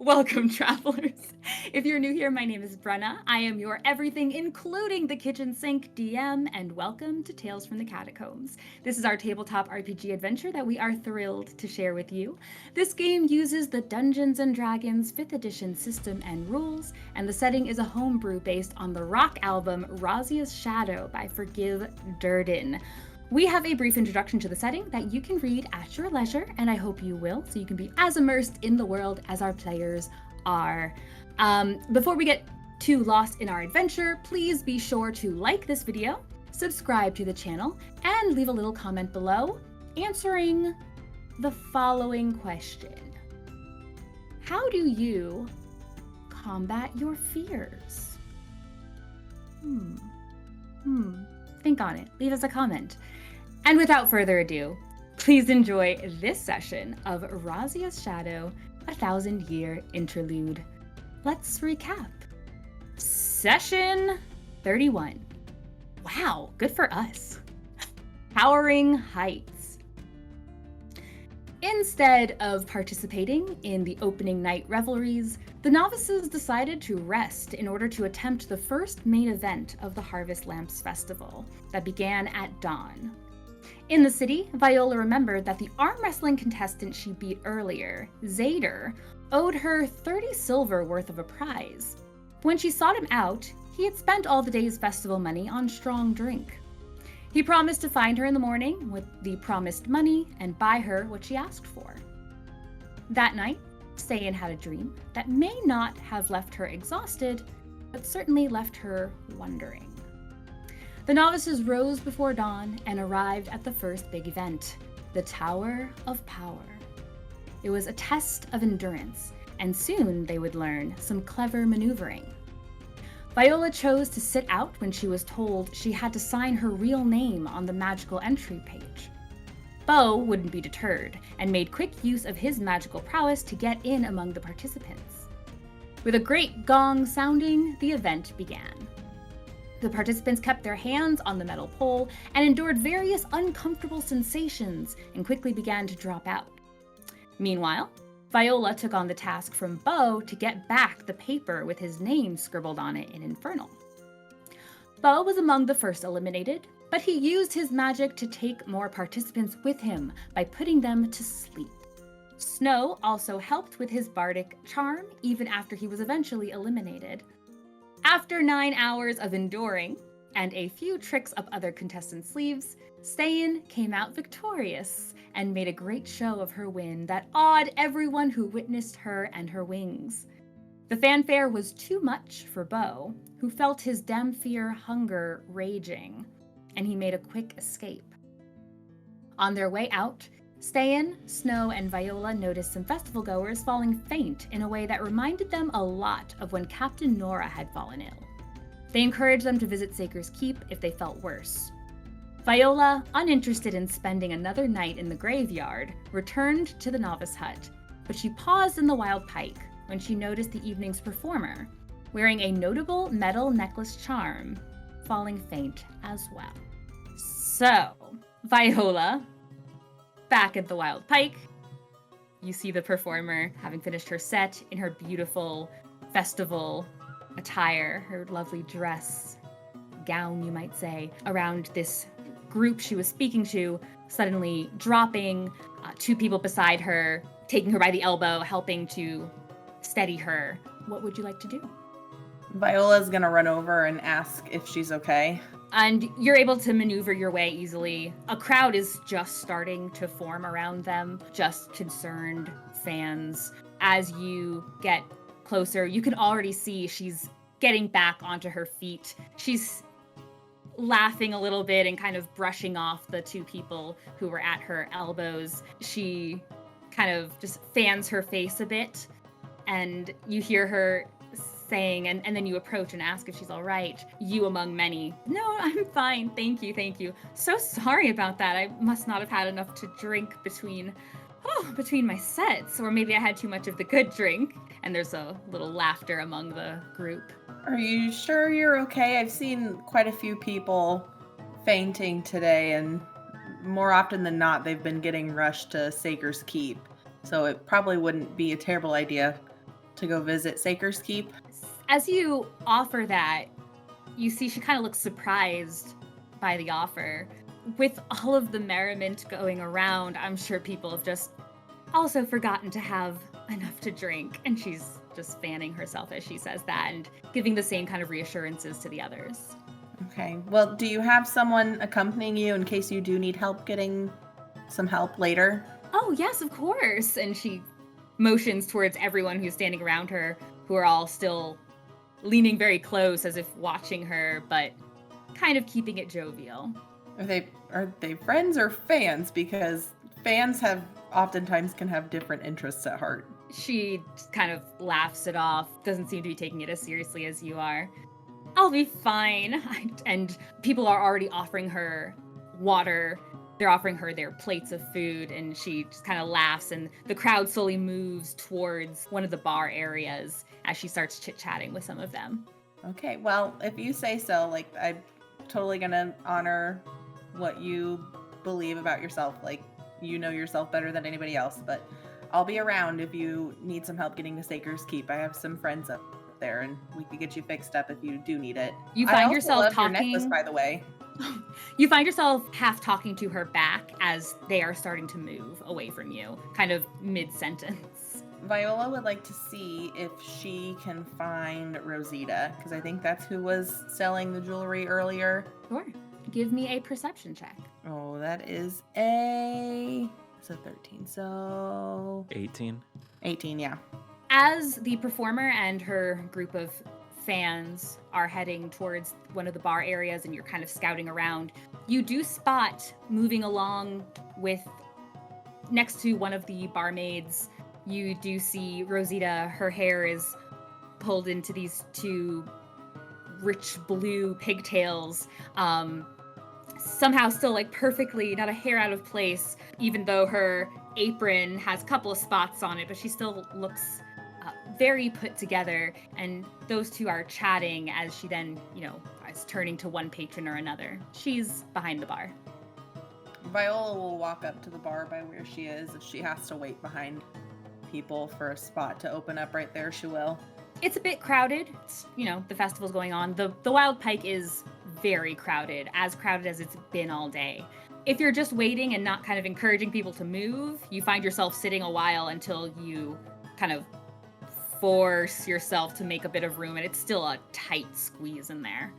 Welcome, travelers. If you're new here, my name is Brenna. I am your everything, including the kitchen sink DM, and welcome to Tales from the Catacombs. This is our tabletop RPG adventure that we are thrilled to share with you. This game uses the Dungeons&Dragons 5th edition system and rules, and the setting is a homebrew based on the rock album Razia's Shadow by Forgive Durden. We have a brief introduction to the setting that you can read at your leisure, and I hope you will, so you can be as immersed in the world as our players are. Before we get too lost in our adventure, please be sure to like this video, subscribe to the channel, and leave a little comment below answering the following question. How do you combat your fears? Think on it. Leave us a comment. And without further ado, please enjoy this session of Razia's Shadow, a 1,000-year interlude. Let's recap. Session 31. Wow, good for us. Towering Heights. Instead of participating in the opening night revelries, the novices decided to rest in order to attempt the first main event of the Harvest Lamps Festival that began at dawn. In the city, Viola remembered that the arm wrestling contestant she beat earlier, Zader, owed her 30 silver worth of a prize. When she sought him out, he had spent all the day's festival money on strong drink. He promised to find her in the morning with the promised money and buy her what she asked for. That night, Ste'yn had a dream that may not have left her exhausted, but certainly left her wondering. The novices rose before dawn and arrived at the first big event, the Tower of Power. It was a test of endurance, and soon they would learn some clever maneuvering. Viola chose to sit out when she was told she had to sign her real name on the magical entry page. Beau wouldn't be deterred, and made quick use of his magical prowess to get in among the participants. With a great gong sounding, the event began. The participants kept their hands on the metal pole and endured various uncomfortable sensations and quickly began to drop out. Meanwhile, Viola took on the task from Beau to get back the paper with his name scribbled on it in Infernal. Beau was among the first eliminated, but he used his magic to take more participants with him by putting them to sleep. Snow also helped with his bardic charm even after he was eventually eliminated. After 9 hours of enduring, and a few tricks up other contestants' sleeves, Ste'yn came out victorious and made a great show of her win that awed everyone who witnessed her and her wings. The fanfare was too much for Beau, who felt his Damphir hunger raging, and he made a quick escape. On their way out, Ste'yn, Snow, and Viola noticed some festival goers falling faint in a way that reminded them a lot of when Captain Nora had fallen ill. They encouraged them to visit Saker's Keep if they felt worse. Viola, uninterested in spending another night in the graveyard, returned to the novice hut, but she paused in the Wild Pike when she noticed the evening's performer, wearing a notable metal necklace charm, falling faint as well. So, Viola, back at the Wild Pike, you see the performer having finished her set in her beautiful festival attire, her lovely dress, gown, you might say, around this group she was speaking to, suddenly dropping, 2 people beside her, taking her by the elbow, helping to steady her. What would you like to do? Viola's gonna run over and ask if she's okay. And you're able to maneuver your way easily. A crowd is just starting to form around them, just concerned fans. As you get closer, you can already see she's getting back onto her feet. She's laughing a little bit and kind of brushing off the 2 people who were at her elbows. She kind of just fans her face a bit, and you hear her saying, and then you approach and ask if she's all right. You among many. No, I'm fine. Thank you. So sorry about that. I must not have had enough to drink between my sets, or maybe I had too much of the good drink. And there's a little laughter among the group. Are you sure you're okay? I've seen quite a few people fainting today, and more often than not, they've been getting rushed to Saker's Keep. So it probably wouldn't be a terrible idea to go visit Saker's Keep. As you offer that, you see she kind of looks surprised by the offer. With all of the merriment going around, I'm sure people have just also forgotten to have enough to drink. And she's just fanning herself as she says that and giving the same kind of reassurances to the others. Okay. Well, do you have someone accompanying you in case you do need help getting some help later? Oh, yes, of course. And she motions towards everyone who's standing around her, who are all still leaning very close as if watching her, but kind of keeping it jovial. Are they friends or fans? Because fans oftentimes can have different interests at heart. She just kind of laughs it off, doesn't seem to be taking it as seriously as you are. I'll be fine. And people are already offering her water. They're offering her their plates of food, and she just kind of laughs, and the crowd slowly moves towards one of the bar areas as she starts chit-chatting with some of them. Okay, well, if you say so, like, I'm totally gonna honor what you believe about yourself. Like, you know yourself better than anybody else, but I'll be around if you need some help getting to Saker's Keep. I have some friends up there, and we could get you fixed up if you do need it. You find I also yourself love talking. Your necklace, by the way. You find yourself half talking to her back as they are starting to move away from you, kind of mid-sentence. Viola would like to see if she can find Rosita, because I think that's who was selling the jewelry earlier. Sure. Give me a perception check. Oh, that is a 13, so 18. 18, yeah. As the performer and her group of fans are heading towards one of the bar areas and you're kind of scouting around, you do spot moving along with next to one of the barmaids, you do see Rosita. Her hair is pulled into these two rich blue pigtails, somehow still like perfectly, not a hair out of place, even though her apron has a couple of spots on it, but she still looks very put together, and those two are chatting as she then, is turning to one patron or another. She's behind the bar. Viola will walk up to the bar by where she is. If she has to wait behind people for a spot to open up right there, she will. It's a bit crowded. It's, the festival's going on. The Wild Pike is very crowded as it's been all day. If you're just waiting and not kind of encouraging people to move, you find yourself sitting a while until you kind of force yourself to make a bit of room, and it's still a tight squeeze in there.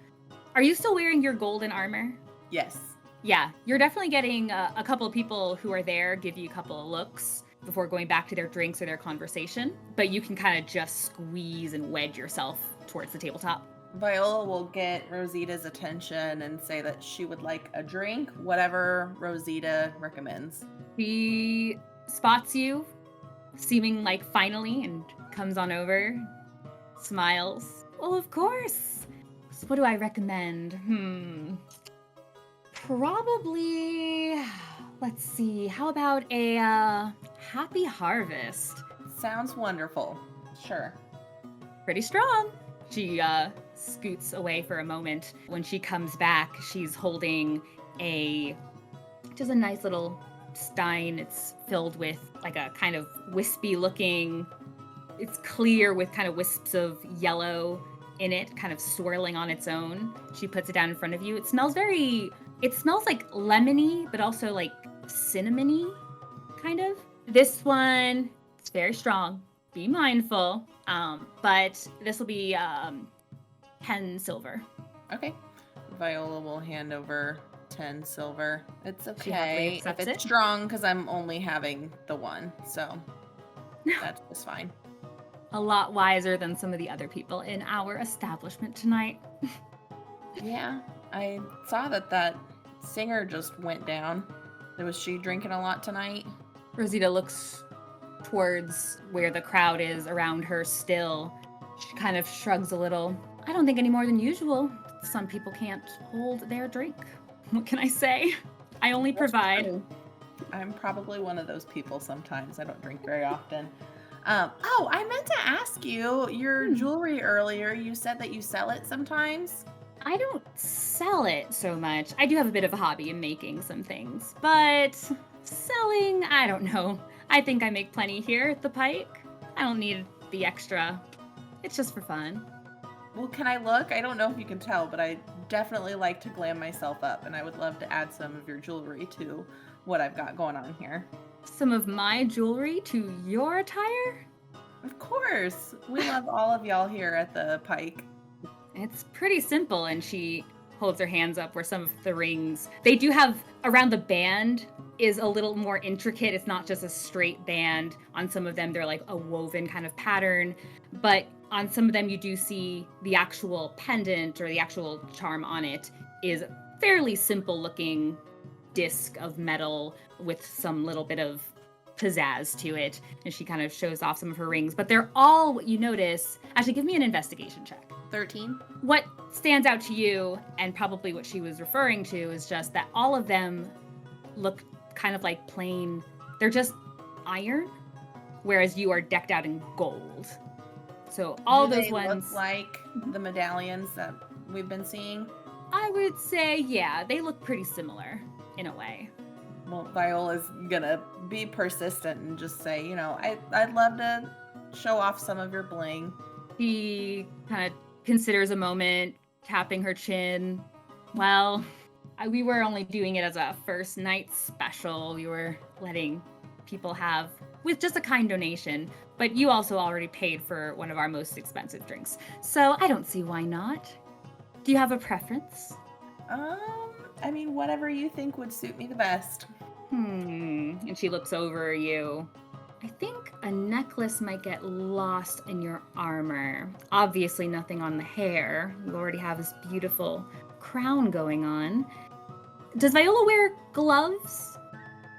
Are you still wearing your golden armor? Yes. Yeah, you're definitely getting a couple of people who are there give you a couple of looks before going back to their drinks or their conversation, but you can kind of just squeeze and wedge yourself towards the tabletop. Viola will get Rosita's attention and say that she would like a drink, whatever Rosita recommends. She spots you, seeming like finally, and comes on over, smiles. Well, of course. So what do I recommend? Probably, let's see, how about a happy harvest? Sounds wonderful. Sure. Pretty strong. She scoots away for a moment. When she comes back, she's holding just a nice little stein. It's filled with like a kind of wispy looking, it's clear with kind of wisps of yellow in it, kind of swirling on its own. She puts it down in front of you. It smells like lemony, but also like cinnamony, kind of. This one, it's very strong. Be mindful. But this will be 10 silver. Okay. Viola will hand over 10 silver. It's She happily okay if accepts it's it. strong, because I'm only having the one, so that's just fine. A lot wiser than some of the other people in our establishment tonight. Yeah, I saw that singer just went down. Was she drinking a lot tonight? Rosita looks towards where the crowd is around her still. She kind of shrugs a little. I don't think any more than usual. Some people can't hold their drink. What can I say? I only provide. I'm probably one of those people sometimes. I don't drink very often. I meant to ask you, your jewelry earlier, you said that you sell it sometimes? I don't sell it so much. I do have a bit of a hobby in making some things, but selling, I don't know. I think I make plenty here at the Pike. I don't need the extra. It's just for fun. Well, can I look? I don't know if you can tell, but I definitely like to glam myself up, and I would love to add some of your jewelry to what I've got going on here. Some of my jewelry to your attire? Of course. We love all of y'all here at the Pike. It's pretty simple, and she holds her hands up where some of the rings, they do have, around the band is a little more intricate. It's not just a straight band. On some of them, they're like a woven kind of pattern, but on some of them, you do see the actual pendant or the actual charm on it is fairly simple looking disc of metal with some little bit of pizzazz to it. And she kind of shows off some of her rings, but they're all what you notice. Actually, give me an investigation check. 13. What stands out to you, and probably what she was referring to, is just that all of them look kind of like plain, they're just iron, whereas you are decked out in gold. So all Do those they ones look like the medallions that we've been seeing? I would say, yeah, they look pretty similar in a way. Well, Viola's gonna be persistent and just say, you know, I'd love to show off some of your bling. She kind of considers a moment, tapping her chin. Well, we were only doing it as a first night special. We were letting people have, with just a kind donation, but you also already paid for one of our most expensive drinks. So I don't see why not. Do you have a preference? I mean, whatever you think would suit me the best. And she looks over you. I think a necklace might get lost in your armor. Obviously nothing on the hair. You already have this beautiful crown going on. Does Viola wear gloves?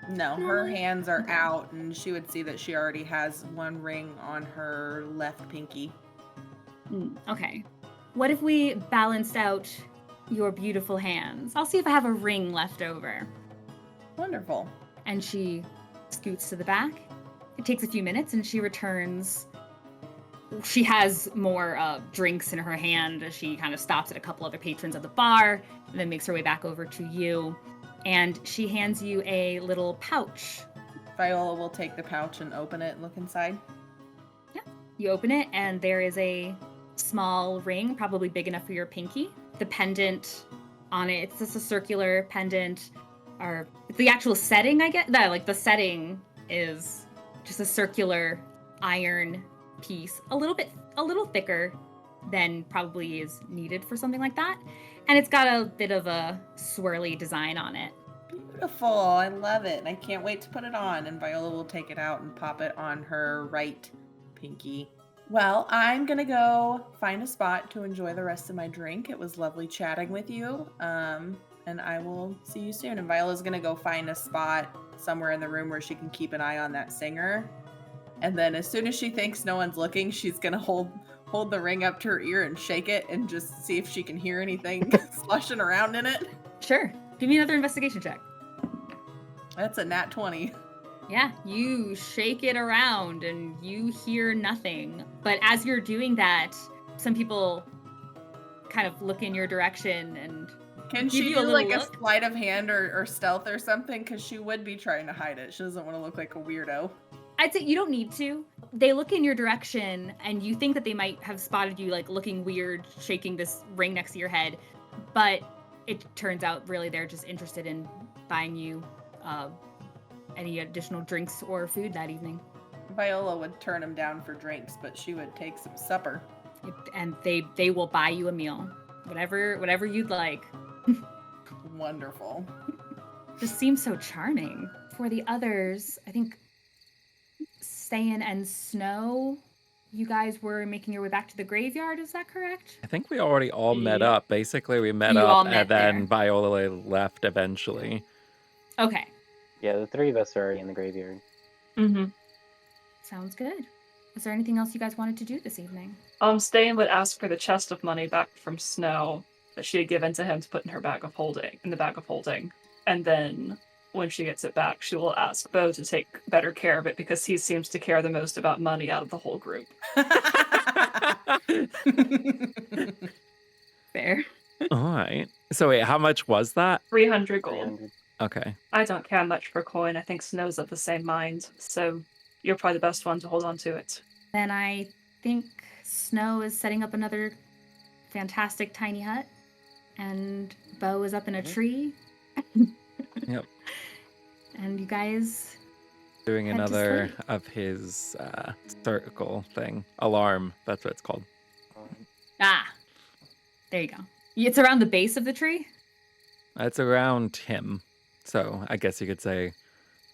No, her hands are out, and she would see that she already has one ring on her left pinky. Okay. What if we balanced out your beautiful hands? I'll see if I have a ring left over. Wonderful. And she scoots to the back. It takes a few minutes, and she returns. She has more drinks in her hand. She kind of stops at a couple other patrons at the bar, and then makes her way back over to you. And she hands you a little pouch. Viola will take the pouch and open it and look inside. Yeah. You open it, and there is a small ring, probably big enough for your pinky. The pendant on it, it's just a circular pendant. Or the actual setting, I get that. Like the setting is just a circular iron piece, a little thicker than probably is needed for something like that. And it's got a bit of a swirly design on it. Beautiful. I love it. And I can't wait to put it on. And Viola will take it out and pop it on her right pinky. Well, I'm going to go find a spot to enjoy the rest of my drink. It was lovely chatting with you. And I will see you soon. And Viola's going to go find a spot somewhere in the room where she can keep an eye on that singer. And then as soon as she thinks no one's looking, she's going to hold the ring up to her ear and shake it and just see if she can hear anything slushing around in it. Sure. Give me another investigation check. That's a nat 20. Yeah, you shake it around and you hear nothing. But as you're doing that, some people kind of look in your direction and can she do like a sleight of hand or stealth or something? Because she would be trying to hide it. She doesn't want to look like a weirdo. I'd say you don't need to. They look in your direction and you think that they might have spotted you like looking weird, shaking this ring next to your head. But it turns out really they're just interested in buying you any additional drinks or food that evening. Viola would turn them down for drinks, but she would take some supper. And they will buy you a meal. Whatever you'd like. Wonderful. Just seems so charming. For the others, I think Ste'yn and Snow, you guys were making your way back to the graveyard, is that correct? I think we already all met up. Basically, we met up and then there. Viola left eventually. Okay. Yeah, the three of us are already in the graveyard. Mm-hmm. Sounds good. Is there anything else you guys wanted to do this evening? Ste'yn would ask for the chest of money back from Snow that she had given to him to put in the bag of holding. And then when she gets it back, she will ask Beau to take better care of it because he seems to care the most about money out of the whole group. Fair. All right. So wait, how much was that? 300 gold. 300. Okay. I don't care much for coin. I think Snow's of the same mind. So you're probably the best one to hold on to it. Then I think Snow is setting up another fantastic tiny hut, and Beau is up in a tree. Yep. And you guys Doing head to another sleep. of his circle thing. Alarm, that's what it's called. Ah, there you go. It's around the base of the tree? It's around him. So I guess you could say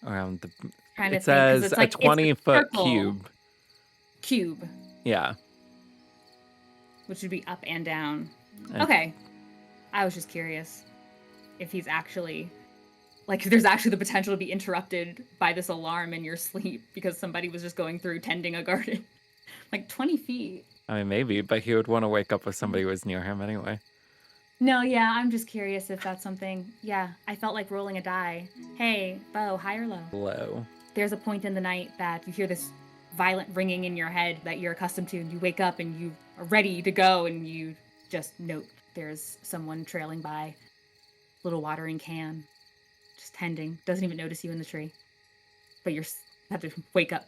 around the... Trying to It think, 'cause says it's a like, it's a 20-foot circle. cube. Yeah. Which would be up and down. And- Okay. I was just curious if he's actually... Like, if there's actually the potential to be interrupted by this alarm in your sleep because somebody was just going through tending a garden. Like, 20 feet. I mean, maybe, but he would want to wake up if somebody was near him anyway. No, yeah, I'm just curious if that's something. Yeah, I felt like rolling a die. Hey, Beau, high or low? Low. There's a point in the night that you hear this violent ringing in your head that you're accustomed to, and you wake up and you are ready to go, and you just note there's someone trailing by. Little watering can. Just tending. Doesn't even notice you in the tree. But you have to wake up.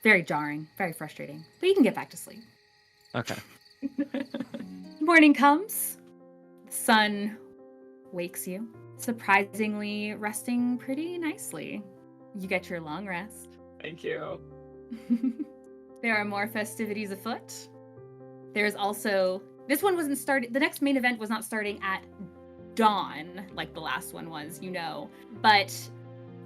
Very jarring. Very frustrating. But you can get back to sleep. Okay. Morning comes. The sun wakes you. Surprisingly resting pretty nicely. You get your long rest. Thank you. There are more festivities afoot. There's also... This one wasn't started... The next main event was not starting at dawn, like the last one was, you know. But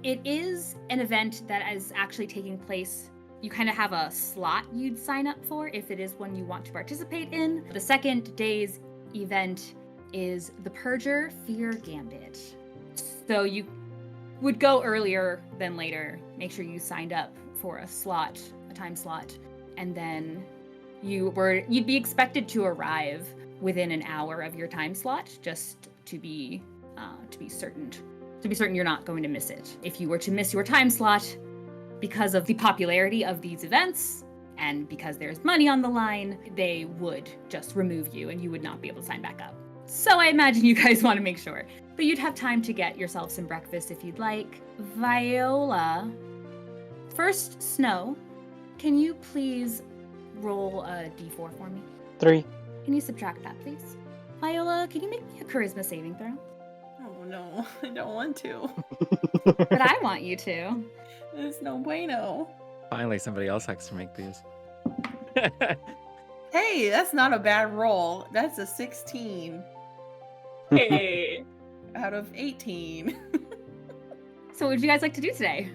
it is an event that is actually taking place. You kind of have a slot you'd sign up for if it is one you want to participate in. The second day's event is the Purger Fear Gambit. So you would go earlier than later. Make sure you signed up for a slot, a time slot, and then you'd be expected to arrive within an hour of your time slot, just to be certain you're not going to miss it. If you were to miss your time slot because of the popularity of these events and because there's money on the line, they would just remove you and you would not be able to sign back up. So I imagine you guys want to make sure. But you'd have time to get yourself some breakfast if you'd like. Viola, first, Snow, can you please roll a d4 for me? 3. Can you subtract that, please? Viola, can you make me a charisma saving throw? Oh no, I don't want to. But I want you to. There's no bueno. Finally, somebody else has to make these. Hey, that's not a bad roll. That's a 16 Hey. out of 18. So what would you guys like to do today?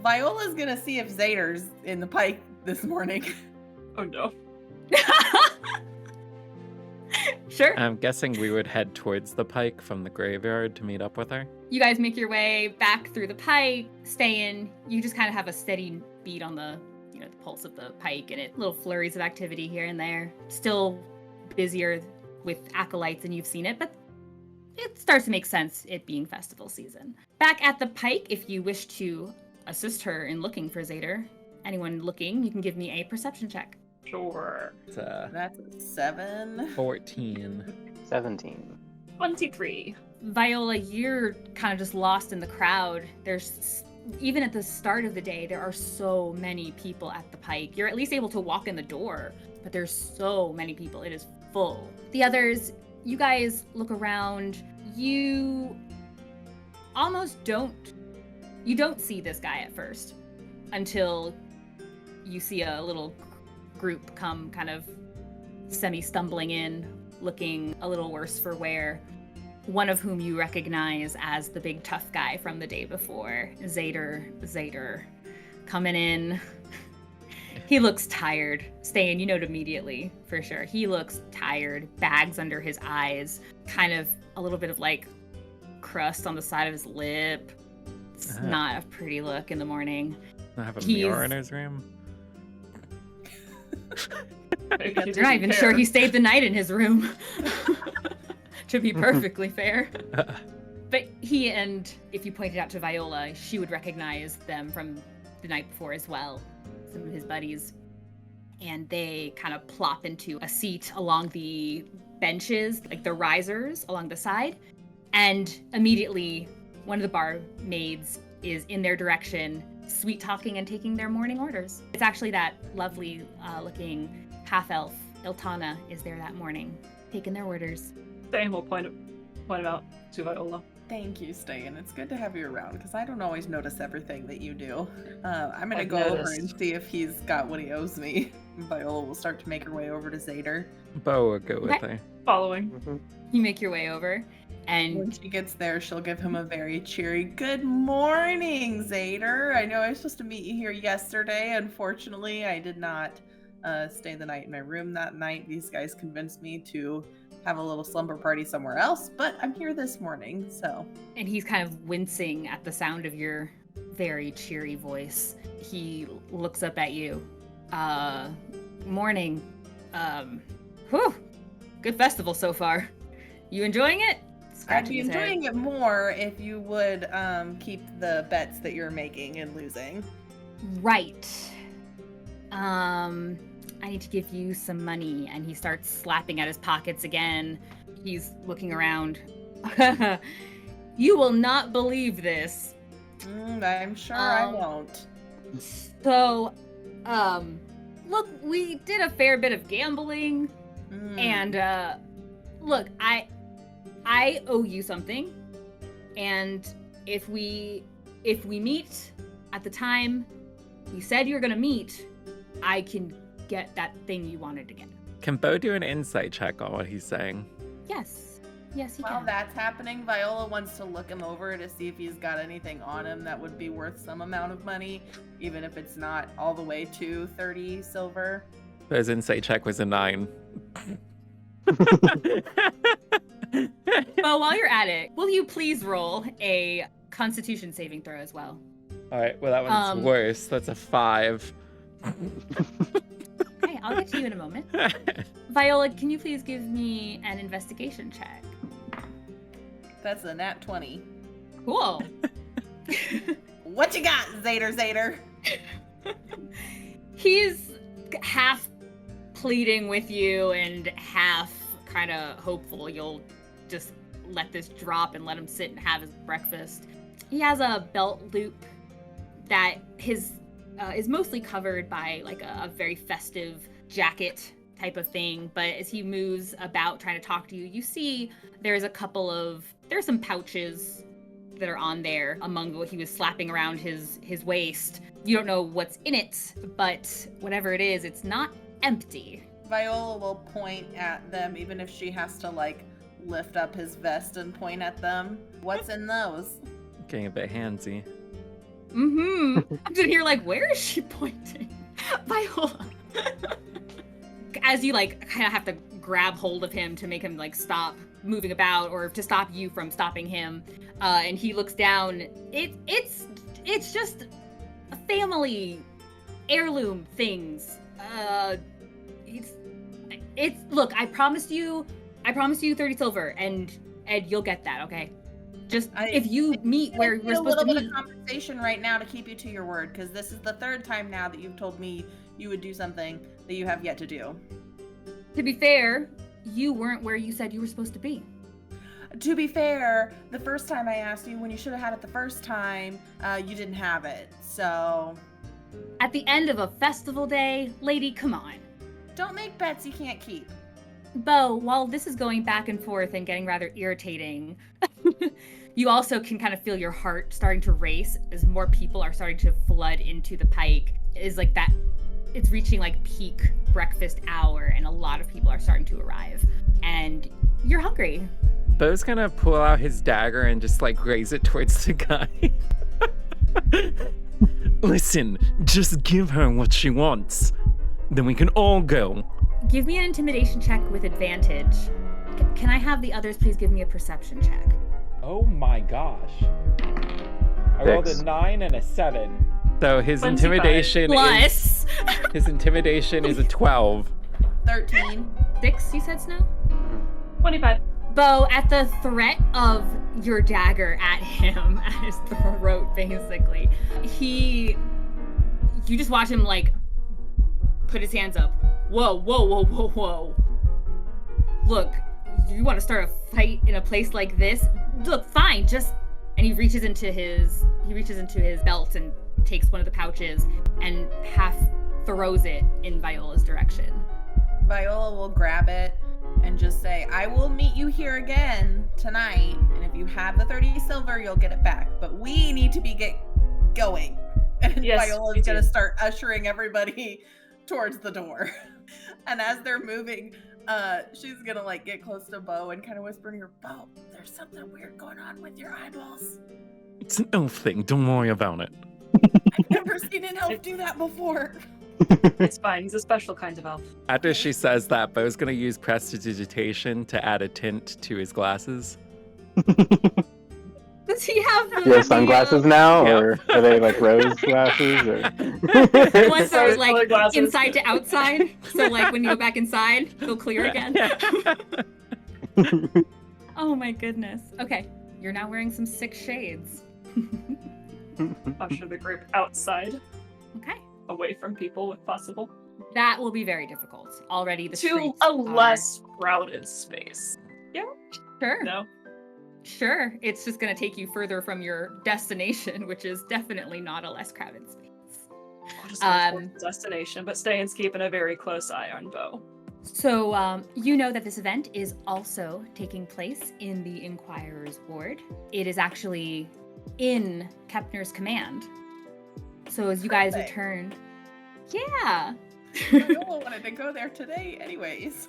Viola's gonna see if Zader's in the pike this morning. Oh no. Sure. I'm guessing we would head towards the pike from the graveyard to meet up with her. You guys make your way back through the pike, Ste'yn. You just kind of have a steady beat on the pulse of the pike, and little flurries of activity here and there. Still busier with acolytes than you've seen it, but it starts to make sense, it being festival season. Back at the pike, if you wish to assist her in looking for Zader, anyone looking, you can give me a perception check. Sure. It's That's a 7. 14. 17. 23. Viola, you're kind of just lost in the crowd. Even at the start of the day, there are so many people at the pike. You're at least able to walk in the door, but there's so many people. It is full. The others, you guys look around. You almost don't see this guy at first until you see a little group come kind of semi-stumbling in, looking a little worse for wear. One of whom you recognize as the big tough guy from the day before, Zader, coming in. He looks tired. Ste'yn, you note immediately, for sure. He looks tired, bags under his eyes, kind of a little bit of like crust on the side of his lip. It's not a pretty look in the morning. I have a mirror in his room. You're not even sure he stayed the night in his room. To be perfectly fair. But he, and if you pointed out to Viola, she would recognize them from the night before as well. Some of his buddies. And they kind of plop into a seat along the benches, like the risers along the side. And immediately, one of the barmaids is in their direction, sweet talking and taking their morning orders. It's actually that lovely looking half-elf, Iltana, is there that morning, taking their orders. Ste'yn will point him out to Viola. Thank you, Ste'yn. It's good to have you around because I don't always notice everything that you do. I'm gonna I've go over noticed. and see if he's got what he owes me. Viola will start to make her way over to Zader. Beau will go with Okay. her. Following. Mm-hmm. You make your way over, When and she gets there, she'll give him a very cheery "Good morning, Zader. I know I was supposed to meet you here yesterday. Unfortunately, I did not stay the night in my room that night. These guys convinced me to have a little slumber party somewhere else, but I'm here this morning, so." and he's kind of wincing at the sound of your very cheery voice. He looks up at you. Morning. Whew. Good festival so far. You enjoying it? I'd Scratching be his head. enjoying it more if you would keep the bets that you're making and losing. Right. I need to give you some money. And he starts slapping at his pockets again. He's looking around. You will not believe this. I'm sure I Um, won't. So, look, we did a fair bit of gambling. And, look, I owe you something. And if we meet at the time you said you were gonna meet, I can get that thing you wanted to get. Can Beau do an insight check on what he's saying? Yes, he While can. that's happening, Viola wants to look him over to see if he's got anything on him that would be worth some amount of money, even if it's not all the way to 30 silver. Beau's insight check was a 9. Well, while you're at it, will you please roll a Constitution saving throw as well? Alright, well that one's worse. That's a 5. Okay, I'll get to you in a moment. Viola, can you please give me an investigation check? That's a nat 20. Cool. What you got, Zader? He's half pleading with you and half kind of hopeful you'll just let this drop and let him sit and have his breakfast. He has a belt loop that is mostly covered by like a very festive jacket type of thing, but as he moves about trying to talk to you, you see there's some pouches that are on there among what he was slapping around his waist. You don't know what's in it, but whatever it is, it's not empty. Viola will point at them, even if she has to like lift up his vest and point at them. What's in those? Getting a bit handsy. I'm sitting here like, where is she pointing? Viola. As you like kind of have to grab hold of him to make him like stop moving about or to stop you from stopping him, and he looks down. It's just a family heirloom things. It's look, I promised you 30 silver, and you'll get that, okay? Just if you meet where Need we're a supposed little to bit meet. of compensation right now to keep you to your word, because this is the third time now that you've told me you would do something that you have yet to do. To be fair, you weren't where you said you were supposed to be. To be fair, the first time I asked you, when you should have had it the first time, you didn't have it. So At the end of a festival day, lady, come on. don't make bets you can't keep. Beau, while this is going back and forth and getting rather irritating, you also can kind of feel your heart starting to race as more people are starting to flood into the pike. Is like that, it's reaching like peak breakfast hour, and a lot of people are starting to arrive. And you're hungry. Beau's gonna pull out his dagger and just like raise it towards the guy. Listen, just give her what she wants. Then we can all go. Give me an intimidation check with advantage. Can I have the others please give me a perception check? Oh my gosh. I rolled a 9 and a 7. So his 25. intimidation Plus is a 12. 13. 6, you said, Snow? 25. Beau, at the threat of your dagger at him, at his throat, basically, you just watch him, like, put his hands up. Whoa, whoa, whoa, whoa, whoa. Look, you want to start a fight in a place like this? Look, fine, just... And he reaches into his belt and takes one of the pouches and half throws it in Viola's direction. Viola will grab it and just say, I will meet you here again tonight, and if you have the 30 silver, you'll get it back. But we need to get going. And Yes, Viola's we going to do. start ushering everybody towards the door. And as they're moving, she's going to like get close to Beau and kind of whisper in her, Beau, there's something weird going on with your eyeballs. It's an elf thing. Don't worry about it. I've never seen an elf do that before. It's fine. He's a special kind of elf. After she says that, Beau's going to use prestidigitation to add a tint to his glasses. Does he have Do you have sunglasses now, Yep. or are they like rose glasses? Or... The ones that are Rose-colored like glasses. inside to outside? So like when you go back inside, they'll clear again? Oh my goodness. Okay, you're now wearing some 6 shades. Usher the group outside, Okay. away from people if possible, That will be very difficult. Already the to streets a are- less crowded space. Sure. No, Sure. It's just going to take you further from your destination, which is definitely not a less crowded space. I'll just go towards the destination, but Ste'yn's keeping a very close eye on Beau. So, you know that this event is also taking place in the Inquirer's Ward. It is actually in Kepner's command. So as you guys Perfect. return... Yeah! Viola wanted to go there today anyways.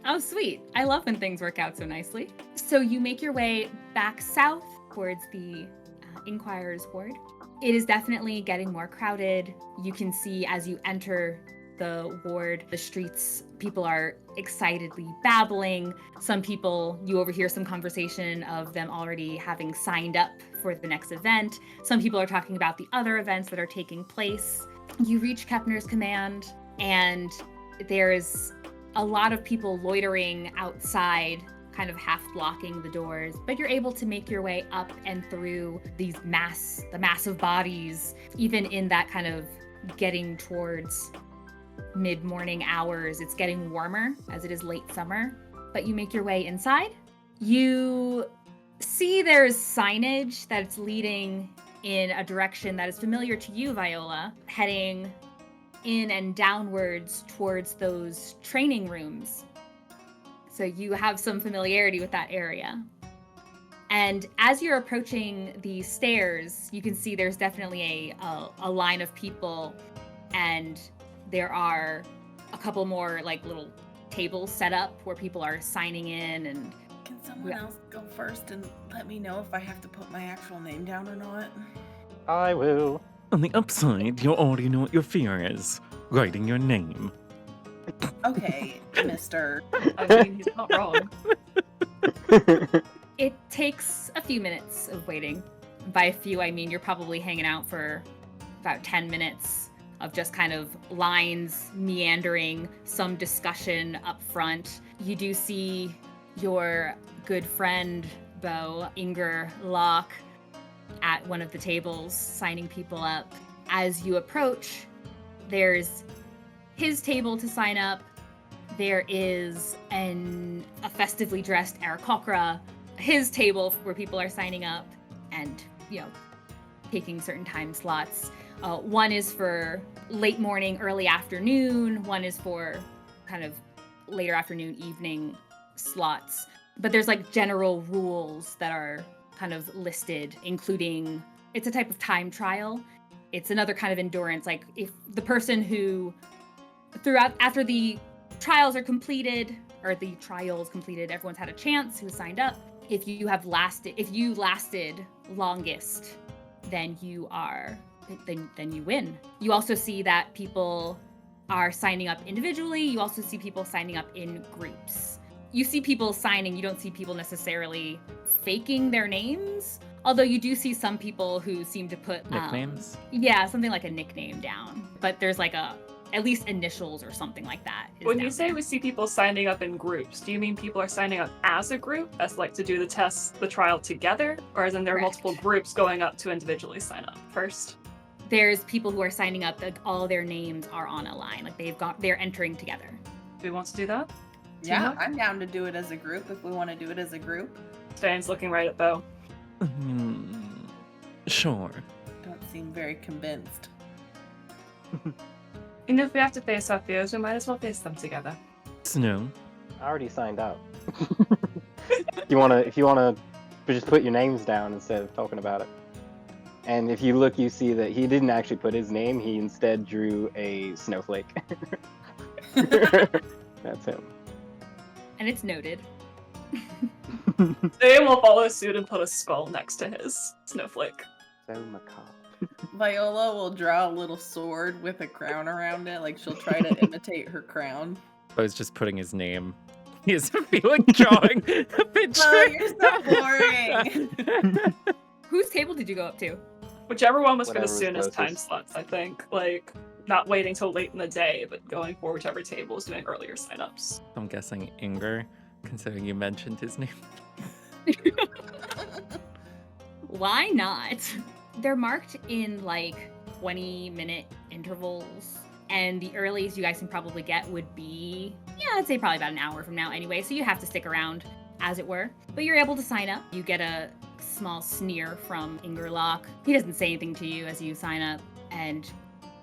Oh, sweet. I love when things work out so nicely. So you make your way back south towards the Inquirer's Ward. It is definitely getting more crowded. You can see as you enter the ward, the streets, people are excitedly babbling. Some people, you overhear some conversation of them already having signed up for the next event. Some people are talking about the other events that are taking place. You reach Kepner's command, and there's a lot of people loitering outside, kind of half blocking the doors, but you're able to make your way up and through the massive bodies, even in that kind of getting towards mid-morning hours. It's getting warmer as it is late summer, but you make your way inside. You see there's signage that's leading in a direction that is familiar to you, Viola, heading in and downwards towards those training rooms. So you have some familiarity with that area. And as you're approaching the stairs, you can see there's definitely a line of people, and there are a couple more like little tables set up where people are signing in. And Can someone else go first and let me know if I have to put my actual name down or not? I will. On the upside, you already know what your fear is. Writing your name. Okay, mister. I mean, he's not wrong. it takes a few minutes of waiting. By a few, I mean you're probably hanging out for about 10 minutes of just kind of lines meandering, some discussion up front. You do see your good friend, Beau, Inger Locke, at one of the tables signing people up. As you approach, there's his table to sign up. There is a festively dressed Aarakocra, his table where people are signing up and, taking certain time slots. One is for late morning, early afternoon. One is for kind of later afternoon, evening slots. But there's like general rules that are kind of listed, including it's a type of time trial. It's another kind of endurance. Like if the person who after the trials are completed, or the trials completed, everyone's had a chance who signed up. If you lasted longest, then you win. You also see that people are signing up individually. You also see people signing up in groups. You see people signing, you don't see people necessarily faking their names. Although you do see some people who seem to put Nicknames? Something like a nickname down. But there's like at least initials or something like that. When you say we see people signing up in groups, do you mean people are signing up as a group, as like to do the trial together? Or as in there are Correct. multiple groups going up to individually sign up first? There's people who are signing up that all their names are on a line. Like they're entering together. Do we want to do that? Yeah, Teamwork? I'm down to do it as a group if we want to do it as a group. Ste'yn's looking right at Beau. Sure. Don't seem very convinced. And if we have to face our fears, we might as well face them together. Snow. I already signed up. If you wanna just put your names down instead of talking about it. And if you look, you see that he didn't actually put his name. He instead drew a snowflake. That's him. And it's noted. They will follow suit and put a skull next to his snowflake. So macabre. Viola will draw a little sword with a crown around it. Like she'll try to imitate her crown. Beau's just putting his name. He has a feeling drawing a picture. Oh, you're so boring. Whose table did you go up to? Whichever one was for the Whatever's soonest time closest. slots, I think. Like, not waiting till late in the day, but going for whichever table is doing earlier signups. I'm guessing Inger, considering you mentioned his name. Why not? They're marked in like 20-minute intervals. And the earliest you guys can probably get would be, I'd say probably about an hour from now anyway. So you have to stick around, as it were. But you're able to sign up. You get a small sneer from Ingerlock. He doesn't say anything to you as you sign up and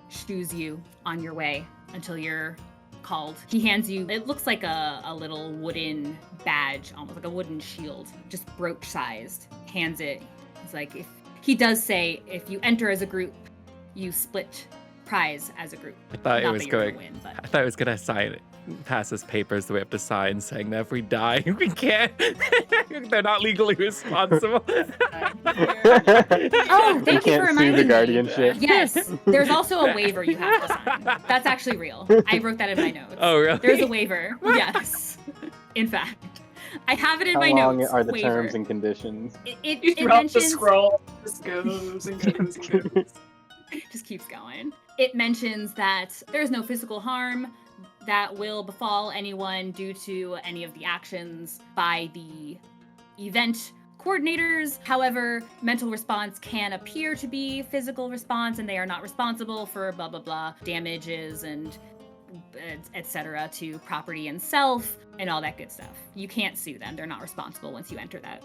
shoos you on your way until you're called. He hands you, it looks like a little wooden badge, almost like a wooden shield, just brooch-sized. Hands it. It's like, he does say, if you enter as a group, you split prize as a group. I thought Not it was that you're going. gonna win, but I thought it was gonna sign it. Pass us papers that we have to sign saying that if we die, we can't. They're not legally responsible. Oh, You thank you can't for sue reminding the me. guardianship. Yes, there's also a waiver you have to sign. That's actually real. I wrote that in my notes. Oh, really? There's a waiver. Yes. In fact, I have it in How my long notes. are the waiver. terms and conditions? It You drop the mentions, scroll, just goes and goes and goes. just keeps going. It mentions that there's no physical harm that will befall anyone due to any of the actions by the event coordinators. However, mental response can appear to be physical response, and they are not responsible for blah blah blah damages and etc. to property and self and all that good stuff. You can't sue them. They're not responsible once you enter that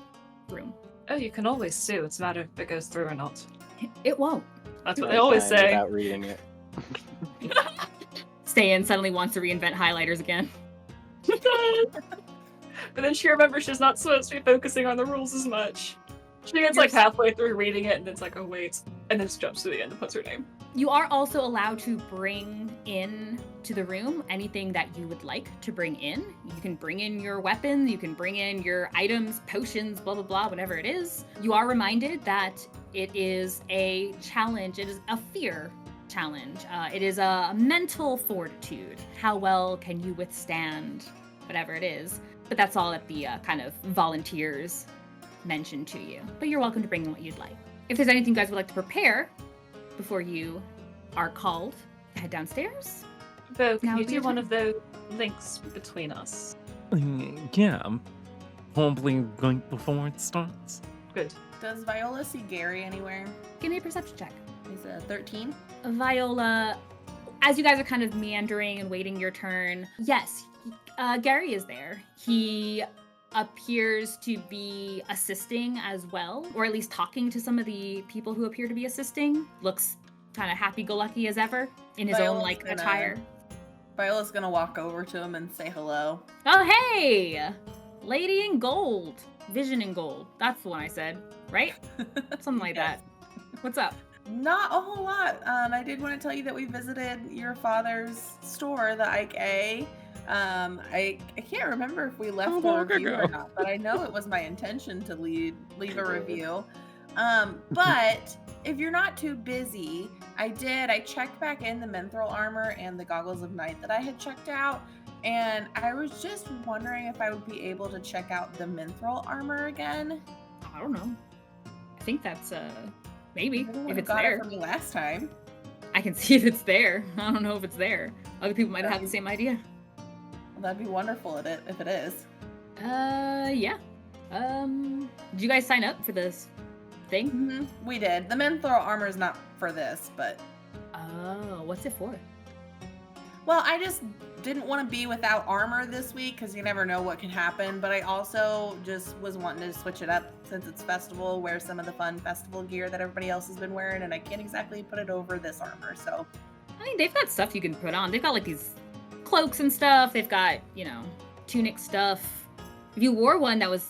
room. Oh, you can always sue. It's a matter if it goes through or not. It won't. That's what I they always signed say. Without reading it. Ste'yn suddenly wants to reinvent highlighters again. But then she remembers she's not supposed to be focusing on the rules as much. She gets like halfway through reading it and then it's like, oh wait, and then just jumps to the end and puts her name. You are also allowed to bring in to the room anything that you would like to bring in. You can bring in your weapons, you can bring in your items, potions, blah, blah, blah, whatever it is. You are reminded that it is a challenge, it is a fear challenge. It is a mental fortitude. How well can you withstand whatever it is? But that's all that the kind of volunteers mention to you. But you're welcome to bring in what you'd like. If there's anything you guys would like to prepare before you are called, head downstairs. Beau, can Now you would be do your one turn. of those links between us? Yeah. Probably going before it starts. Good. Does Viola see Gary anywhere? Give me a perception check. He's a 13. Viola, as you guys are kind of meandering and waiting your turn, yes, Gary is there. He appears to be assisting as well, or at least talking to some of the people who appear to be assisting. Looks kind of happy-go-lucky as ever in his own, Viola's gonna- attire. Viola's gonna walk over to him and say hello. Oh, hey! Lady in gold. Vision in gold. That's the one I said, right? Something like Yes. that. What's up? Not a whole lot. I did want to tell you that we visited your father's store, the Ike A. I can't remember if we left How a long review or ago? not, but I know it was my intention to leave a review. But if you're not too busy, I checked back in the Mithril armor and the goggles of night that I had checked out, and I was just wondering if I would be able to check out the Mithril armor again. I don't know. I think that's, maybe, Everyone if it's got there. it from me last time. I can see if it's there. I don't know if it's there. Other people might have the same idea. Well, that'd be wonderful if it is. Yeah. Did you guys sign up for this thing? Mm-hmm. We did. The Mithril armor is not for this, but Oh, what's it for? well, I just didn't want to be without armor this week because you never know what can happen. But I also just was wanting to switch it up since it's festival, wear some of the fun festival gear that everybody else has been wearing, and I can't exactly put it over this armor. So I mean, they've got stuff you can put on. They've got like these cloaks and stuff. They've got, tunic stuff. If you wore one that was,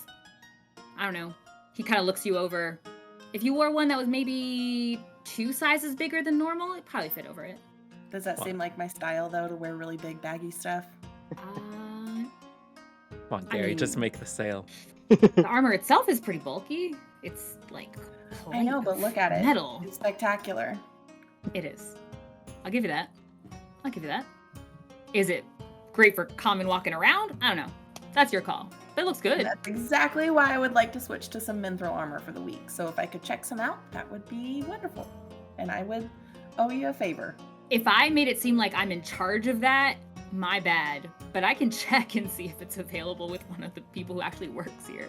I don't know, he kind of looks you over. If you wore one that was maybe 2 sizes bigger than normal, it'd probably fit over it. Does that seem like my style, though, to wear really big, baggy stuff? Come on, Gary, just make the sale. The armor itself is pretty bulky. It's like I know, but look at it. Metal. It's spectacular. It is. I'll give you that. Is it great for common walking around? I don't know. That's your call. But it looks good. That's exactly why I would like to switch to some Mithril armor for the week. So if I could check some out, that would be wonderful. And I would owe you a favor. If I made it seem like I'm in charge of that, my bad. But I can check and see if it's available with one of the people who actually works here.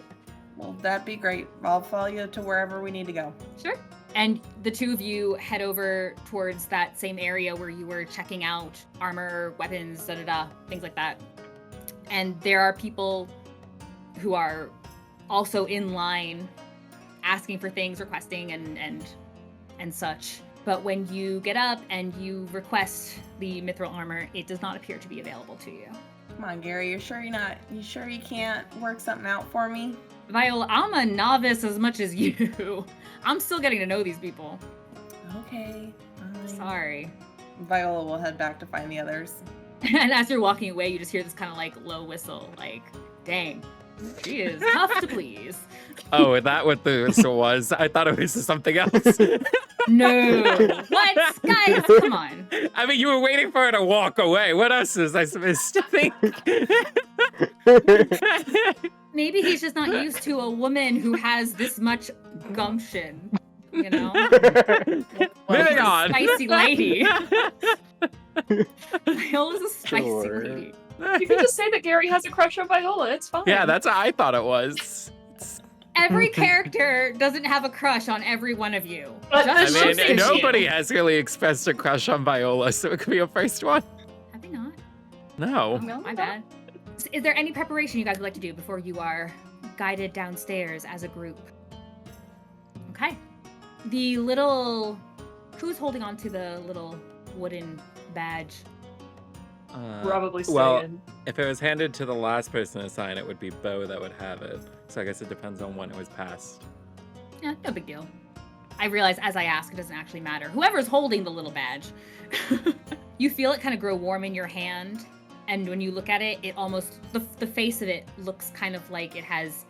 Well, that'd be great. I'll follow you to wherever we need to go. Sure. And the two of you head over towards that same area where you were checking out armor, weapons, things like that. And there are people who are also in line asking for things, requesting and such. But when you get up and you request the mithril armor, it does not appear to be available to you. Come on, Gary, you sure you can't work something out for me? Viola, I'm a novice as much as you. I'm still getting to know these people. Okay, fine. Sorry. Viola will head back to find the others. And as you're walking away, you just hear this kind of like low whistle, like, dang, she is tough to please. Oh, is that what the whistle was? I thought it was something else. No. What? Guys, come on. I mean, you were waiting for her to walk away. What else is I supposed to think? Maybe he's just not used to a woman who has this much gumption, you know? Moving on. Spicy lady. Viola's a spicy Sure. lady. You can just say that Gary has a crush on Viola. It's fine. Yeah, that's what I thought it was. Every character doesn't have a crush on every one of you. But I Just Sure, mean, thank nobody you. has really expressed a crush on Viola, so it could be a first one. Have they not? No. No, my bad. Is there any preparation you guys would like to do before you are guided downstairs as a group? Okay. The little... Who's holding on to the little wooden badge? Probably well, Ste'yn. if it was handed to the last person to sign, it would be Beau that would have it. So I guess it depends on when it was passed. Yeah, no big deal. I realize as I ask, it doesn't actually matter. Whoever's holding the little badge. You feel it kind of grow warm in your hand. And when you look at it, it almost, the face of it looks kind of like it has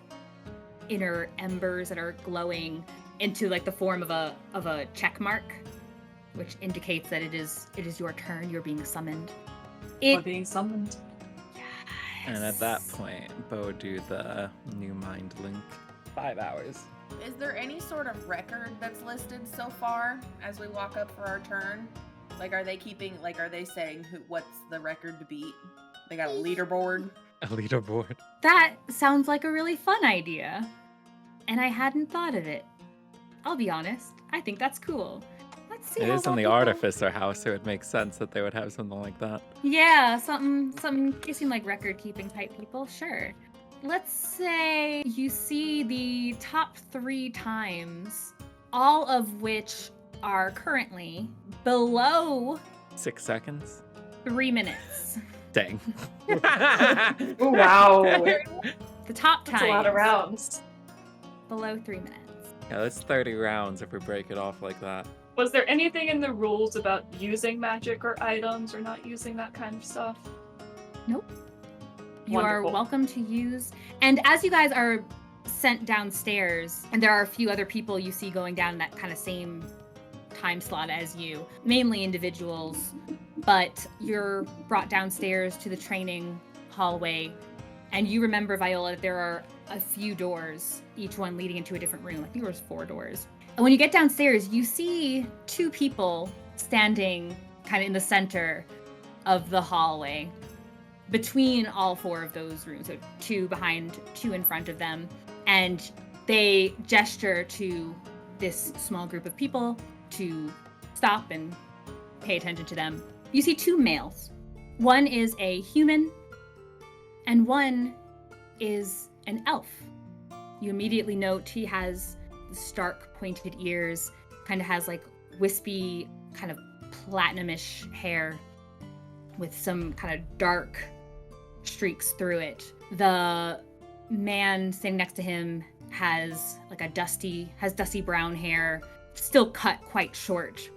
inner embers that are glowing into like the form of a check mark, which indicates that it is your turn. You're being summoned. Or being summoned. And at that point, Beau would do the new mind link. 5 hours. Is there any sort of record that's listed so far as we walk up for our turn? Like, are they saying what's the record to beat? They got a leaderboard? A leaderboard. That sounds like a really fun idea. And I hadn't thought of it. I'll be honest. I think that's cool. Let's see It how is in well the people- Artificer house, so it would make sense that they would have something like that. Yeah, something you seem like record-keeping type people. Sure. Let's say you see the top 3 times, all of which are currently below 6 seconds? 3 minutes. Dang. Oh, wow. The top That's times a lot of rounds. below 3 minutes. Yeah, that's 30 rounds if we break it off like that. Was there anything in the rules about using magic or items or not using that kind of stuff? Nope. You are Wonderful. welcome to use. And as you guys are sent downstairs, and there are a few other people you see going down that kind of same time slot as you, mainly individuals, but you're brought downstairs to the training hallway, and you remember, Viola, that there are a few doors, each one leading into a different room. I think there was 4 doors. And when you get downstairs, you see 2 people standing kind of in the center of the hallway between all 4 of those rooms. So 2 behind, 2 in front of them. And they gesture to this small group of people to stop and pay attention to them. You see 2 males. One is a human, and one is an elf. You immediately note he has stark pointed ears, kind of has like wispy, kind of platinumish hair. with some kind of dark streaks through it. The man sitting next to him has dusty brown hair, still cut quite short.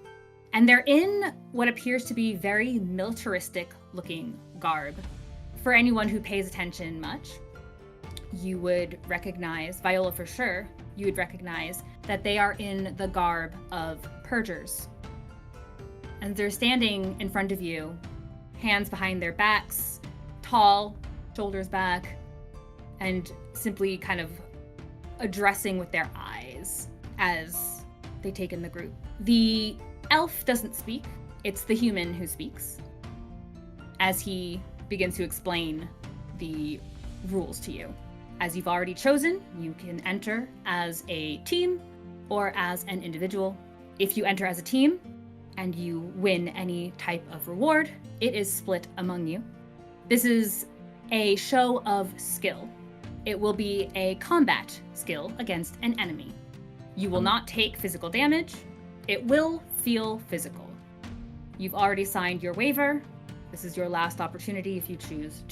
And they're in what appears to be very militaristic looking garb. For anyone who pays attention much, you would recognize, Viola for sure, you would recognize that they are in the garb of purgers. And they're standing in front of you, hands behind their backs, tall, shoulders back, and simply kind of addressing with their eyes as they take in the group. The elf doesn't speak, it's the human who speaks, as he begins to explain the rules to you. As you've already chosen, you can enter as a team or as an individual. If you enter as a team and you win any type of reward, it is split among you. This is a show of skill. It will be a combat skill against an enemy. You will not take physical damage. It will feel physical. You've already signed your waiver. This is your last opportunity if you choose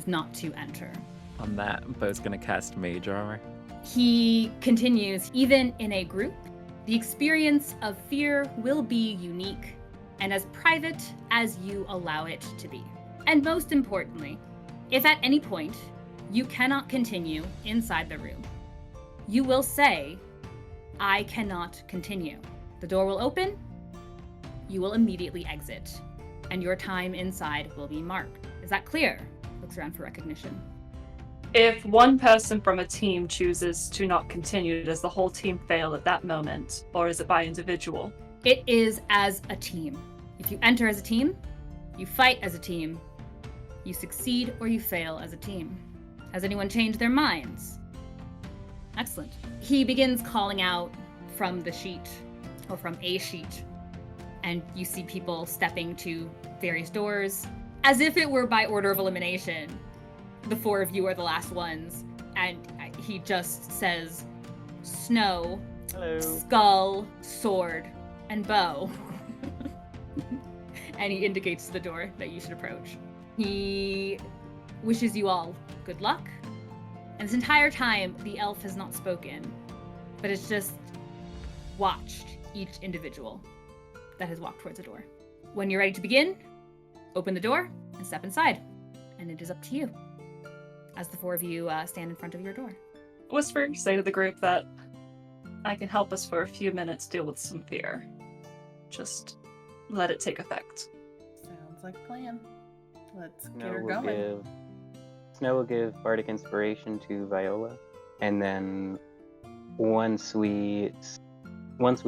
not to enter. On that, Beau's gonna cast Mage Armor. He continues, even in a group, the experience of fear will be unique and as private as you allow it to be. And most importantly, if at any point you cannot continue inside the room, you will say, "I cannot continue." The door will open, you will immediately exit, and your time inside will be marked. Is that clear? Looks around for recognition. If one person from a team chooses to not continue, does the whole team fail at that moment, or is it by individual? It is as a team. If you enter as a team, you fight as a team, you succeed or you fail as a team. Has anyone changed their minds? Excellent. He begins calling out from the sheet, or from a sheet, and you see people stepping to various doors, as if it were by order of elimination. The four of you are the last ones, and he just says, Snow, Hello. Skull, Sword, and Beau. And he indicates to the door that you should approach. He wishes you all good luck. And this entire time, the elf has not spoken, but it's just watched each individual that has walked towards the door. When you're ready to begin, open the door and step inside. And it is up to you, as the four of you stand in front of your door. Whisper, say to the group that I can help us for a few minutes deal with some fear. Just let it take effect. Sounds like a plan. Let's get her going. Snow will give Bardic Inspiration to Viola, and then once we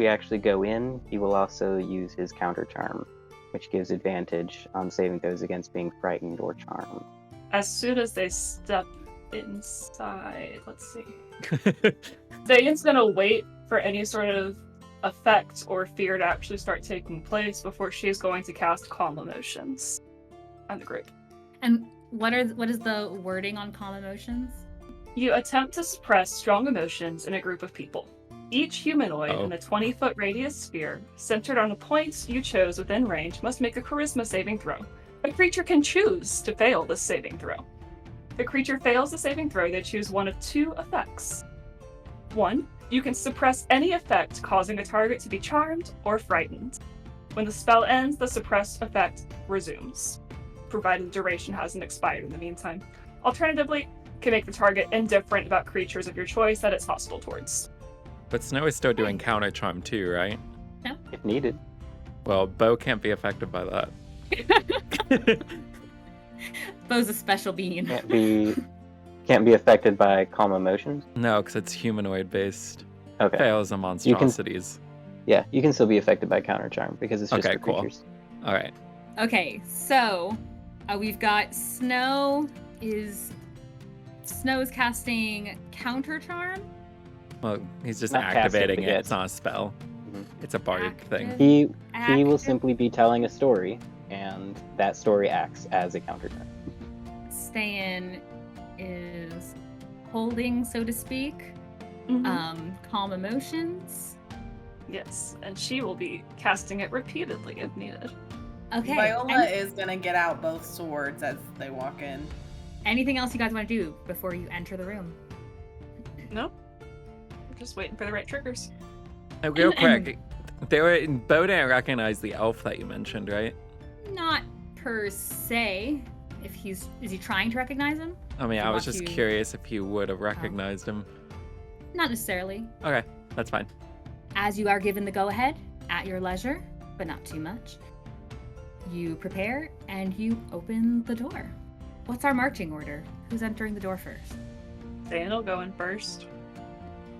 actually go in, he will also use his counter charm, which gives advantage on saving throws against being frightened or charmed. As soon as they step inside, let's see. Ste'yn's gonna wait for any sort of effect or fear to actually start taking place before she's going to cast Calm Emotions on the group. And what is the wording on calm emotions? You attempt to suppress strong emotions in a group of people. Each humanoid in a 20-foot radius sphere, centered on a point you chose within range, must make a charisma saving throw. A creature can choose to fail this saving throw. If the creature fails the saving throw, they choose one of two effects. 1. You can suppress any effect causing a target to be charmed or frightened. When the spell ends, the suppressed effect resumes, provided the duration hasn't expired in the meantime. Alternatively, can make the target indifferent about creatures of your choice that it's hostile towards. But Snow is still doing counter charm too, right? No. If needed. Well, Beau can't be affected by that. Beau's a special being. Can't be affected by calm emotions. No, because it's humanoid based. Okay. Fails and monstrosities. You can still be affected by counter charm because it's just Okay, for cool. creatures. All right. Okay, so we've got Snow's casting counter charm. Well, he's just Not casting, activating but it. yeah. It's not a spell. Mhm. It's a bardic thing. He will Active. simply be telling a story, and that story acts as a counter charm. Ste'yn is holding, so to speak, calm emotions. Yes, and she will be casting it repeatedly if needed. Okay. Viola is gonna get out both swords as they walk in. Anything else you guys want to do before you enter the room? Nope. We're just waiting for the right triggers. Real quick, Beau didn't recognize the elf that you mentioned, right? Not per se. Is he trying to recognize him? I mean, Do I you was want just to- curious if you would have recognized him. Not necessarily. Okay, that's fine. As you are given the go-ahead, at your leisure, but not too much, you prepare and you open the door. What's our marching order? Who's entering the door first? Ste'yn will go in first.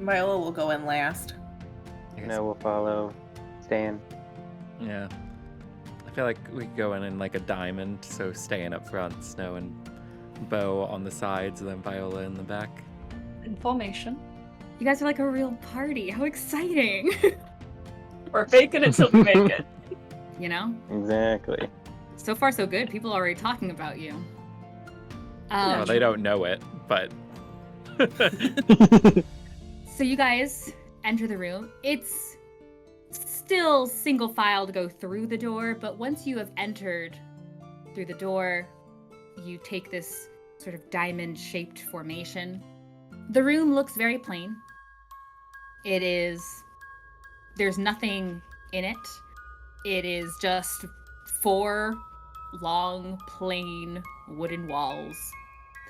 Viola will go in last. I guess- Snow will follow. Ste'yn. Yeah. I feel like we could go in like a diamond, so Ste'yn up front, Snow and Beau on the sides, and then Viola in the back. In formation. You guys are like a real party. How exciting! We're faking it till we make it. You know? Exactly. So far, so good. People are already talking about you. Well, they don't know it, but So you guys enter the room. It's still single file to go through the door, but once you have entered through the door, you take this sort of diamond-shaped formation. The room looks very plain. There's nothing in it. It is just 4 long, plain wooden walls.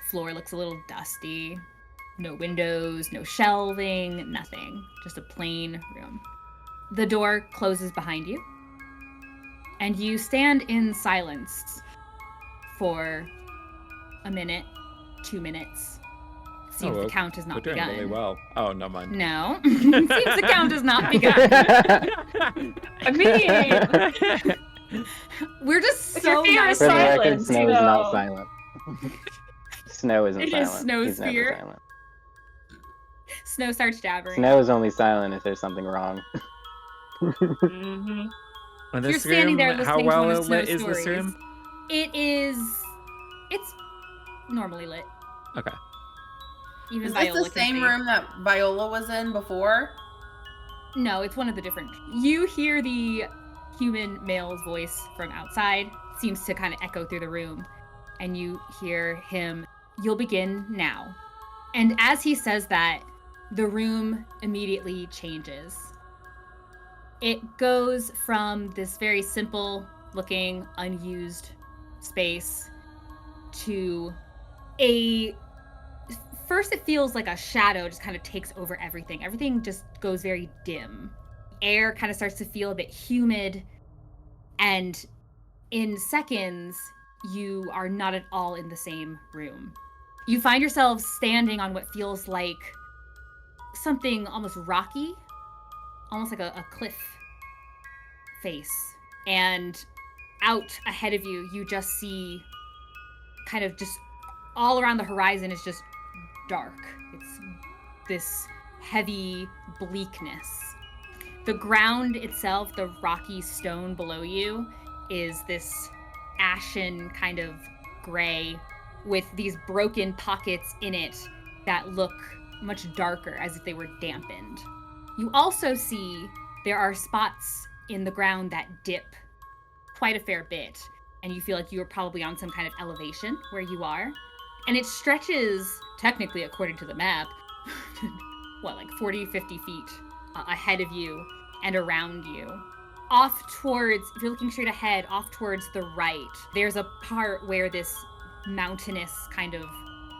The floor looks a little dusty. No windows, no shelving, nothing. Just a plain room. The door closes behind you, and you stand in silence for a minute, 2 minutes. Seems the count has we're not doing begun. really well. Oh, no mind. No. Seems the count has not begun. I mean, We're just If your so fear nice. is For the record, silence, Snow you is not know. silent. Snow isn't It is silent. Snow's He's never fear. silent. Snow starts jabbering. Snow is only silent if there's something wrong. hmm In You're this standing there room, how listening to one well of Snow's lit is this stories. room? It's normally lit. Okay. Even Is this Viola the can same see. room that Viola was in before? No, it's one of the different. You hear the human male's voice from outside. Seems to kind of echo through the room. And you hear him, "You'll begin now." And as he says that, the room immediately changes. It goes from this very simple looking, unused space to first it feels like a shadow just kind of takes over everything. Everything just goes very dim. Air kind of starts to feel a bit humid, and in seconds, you are not at all in the same room. You find yourselves standing on what feels like something almost rocky, almost like a cliff face. And out ahead of you, you just see kind of just all around the horizon is just dark. It's this heavy bleakness. The ground itself, the rocky stone below you, is this ashen kind of gray with these broken pockets in it that look much darker, as if they were dampened. You also see there are spots in the ground that dip quite a fair bit, and you feel like you are probably on some kind of elevation where you are. And it stretches, technically according to the map, like 40, 50 feet ahead of you and around you. Off towards, if you're looking straight ahead, off towards the right, there's a part where this mountainous kind of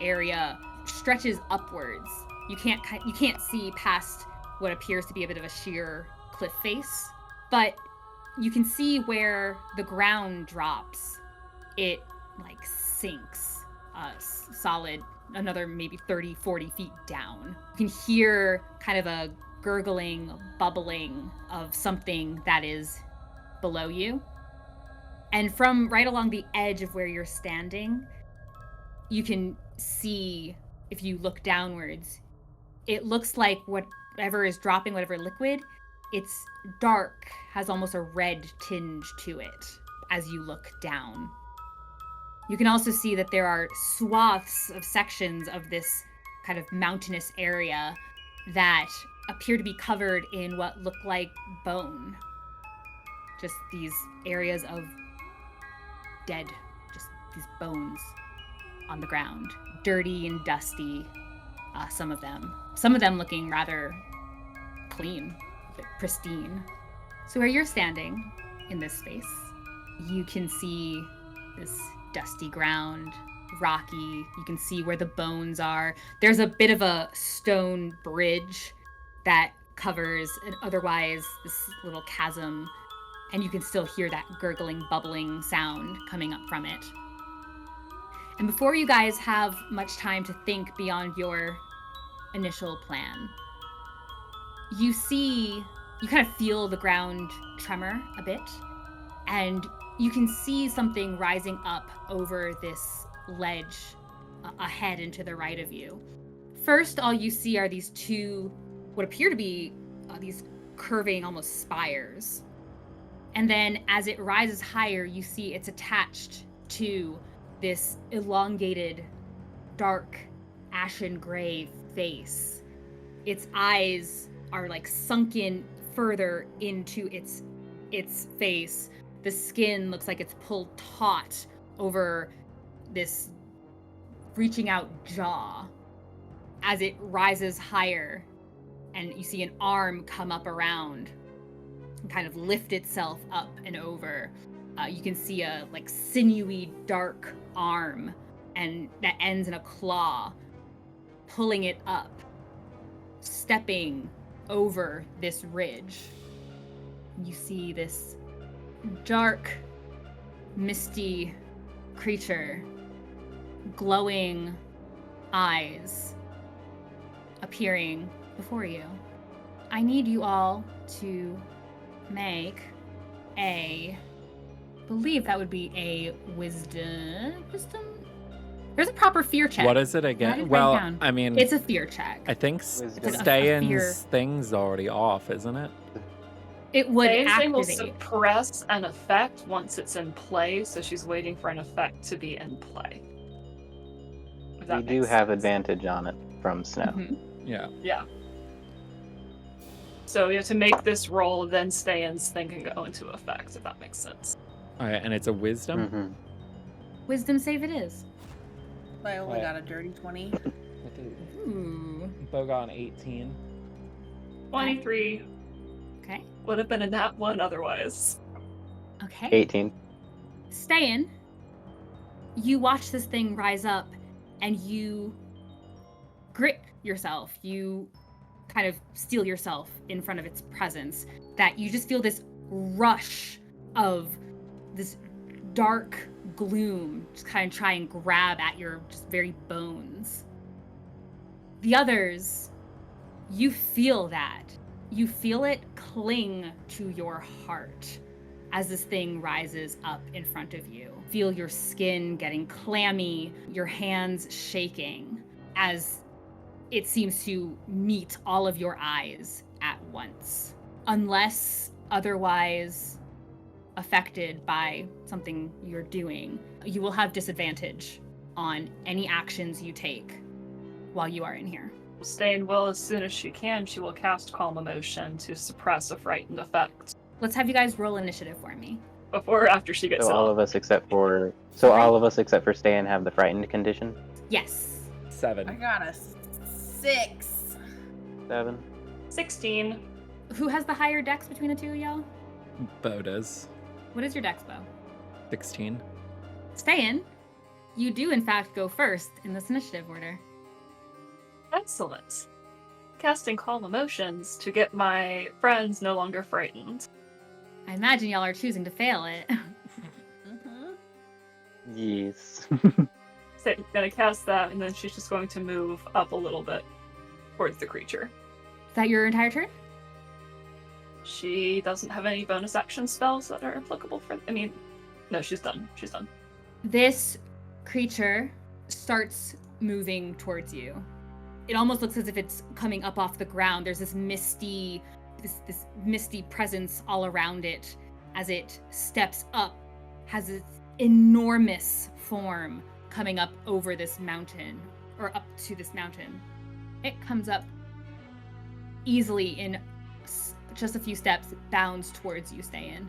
area stretches upwards. You can't see past what appears to be a bit of a sheer cliff face, but you can see where the ground drops. It like sinks solid another maybe 30, 40 feet down. You can hear kind of a gurgling, bubbling of something that is below you. And from right along the edge of where you're standing, you can see, if you look downwards, it looks like whatever is dropping, whatever liquid, it's dark, has almost a red tinge to it as you look down. You can also see that there are swaths of sections of this kind of mountainous area that appear to be covered in what look like bone. Just these areas of dead, just these bones on the ground, dirty and dusty. Some of them looking rather clean, pristine. So where you're standing in this space, you can see this dusty ground, rocky. You can see where the bones are. There's a bit of a stone bridge that covers an otherwise this little chasm, and you can still hear that gurgling, bubbling sound coming up from it. And before you guys have much time to think beyond your initial plan, you kind of feel the ground tremor a bit, and you can see something rising up over this ledge ahead and to the right of you. First, all you see are these two, what appear to be these curving almost spires. And then as it rises higher, you see it's attached to this elongated, dark, ashen gray face. Its eyes are like sunken further into its face. The skin looks like it's pulled taut over this reaching out jaw. As it rises higher, and you see an arm come up around and kind of lift itself up and over. You can see a like sinewy, dark arm, and that ends in a claw, pulling it up, stepping over this ridge. You see this dark, misty creature, glowing eyes appearing before you. I need you all to make believe that would be a wisdom? There's a proper fear check. What is it again? Well, I mean, it's a fear check. I think Wisdom. Ste'yn's thing's already off, isn't it? It would Ste'yn's thing will activate. suppress an effect once it's in play, so she's waiting for an effect to be in play. If that We do makes have sense. advantage on it from snow. Mhm. Yeah. Yeah. So you have to make this roll, then Ste'yn's thing can go into effect, if that makes sense. All right, and it's a wisdom. Mhm. Wisdom save it is. Viola Right. got a dirty 20. Ooh. Beau got an 18. 23 Okay. would have been a nat 1 otherwise. Okay. 18. Ste'yn, you watch this thing rise up, and you grip yourself. You kind of steel yourself in front of its presence. That you just feel this rush of this dark gloom just kind of try and grab at your just very bones. The others, you feel that. You feel it cling to your heart as this thing rises up in front of you. Feel your skin getting clammy, your hands shaking as it seems to meet all of your eyes at once. Unless otherwise affected by something you're doing, you will have disadvantage on any actions you take while you are in here. Ste'yn will, as soon as she can, she will cast Calm Emotion to suppress a frightened effect. Let's have you guys roll initiative for me. Before or after she gets So it all off. of us except for Ste'yn have the frightened condition. Yes. 7. I got a 6. 7. 16. Who has the higher dex between the two of y'all? Beau does. What is your dex, Beau? 16. Ste'yn, you do in fact go first in this initiative order. Excellent. Casting Calm Emotions to get my friends no longer frightened. I imagine y'all are choosing to fail it. Mm-hmm. Yes. So I'm gonna cast that, and then she's just going to move up a little bit towards the creature. Is that your entire turn? She doesn't have any bonus action spells that are applicable for. I mean, no, she's done. She's done. This creature starts moving towards you. It almost looks as if it's coming up off the ground. There's this misty presence all around it as it steps up, has this enormous form coming up over this mountain, or up to this mountain. It comes up easily in just a few steps, bounds towards you, Ste'yn.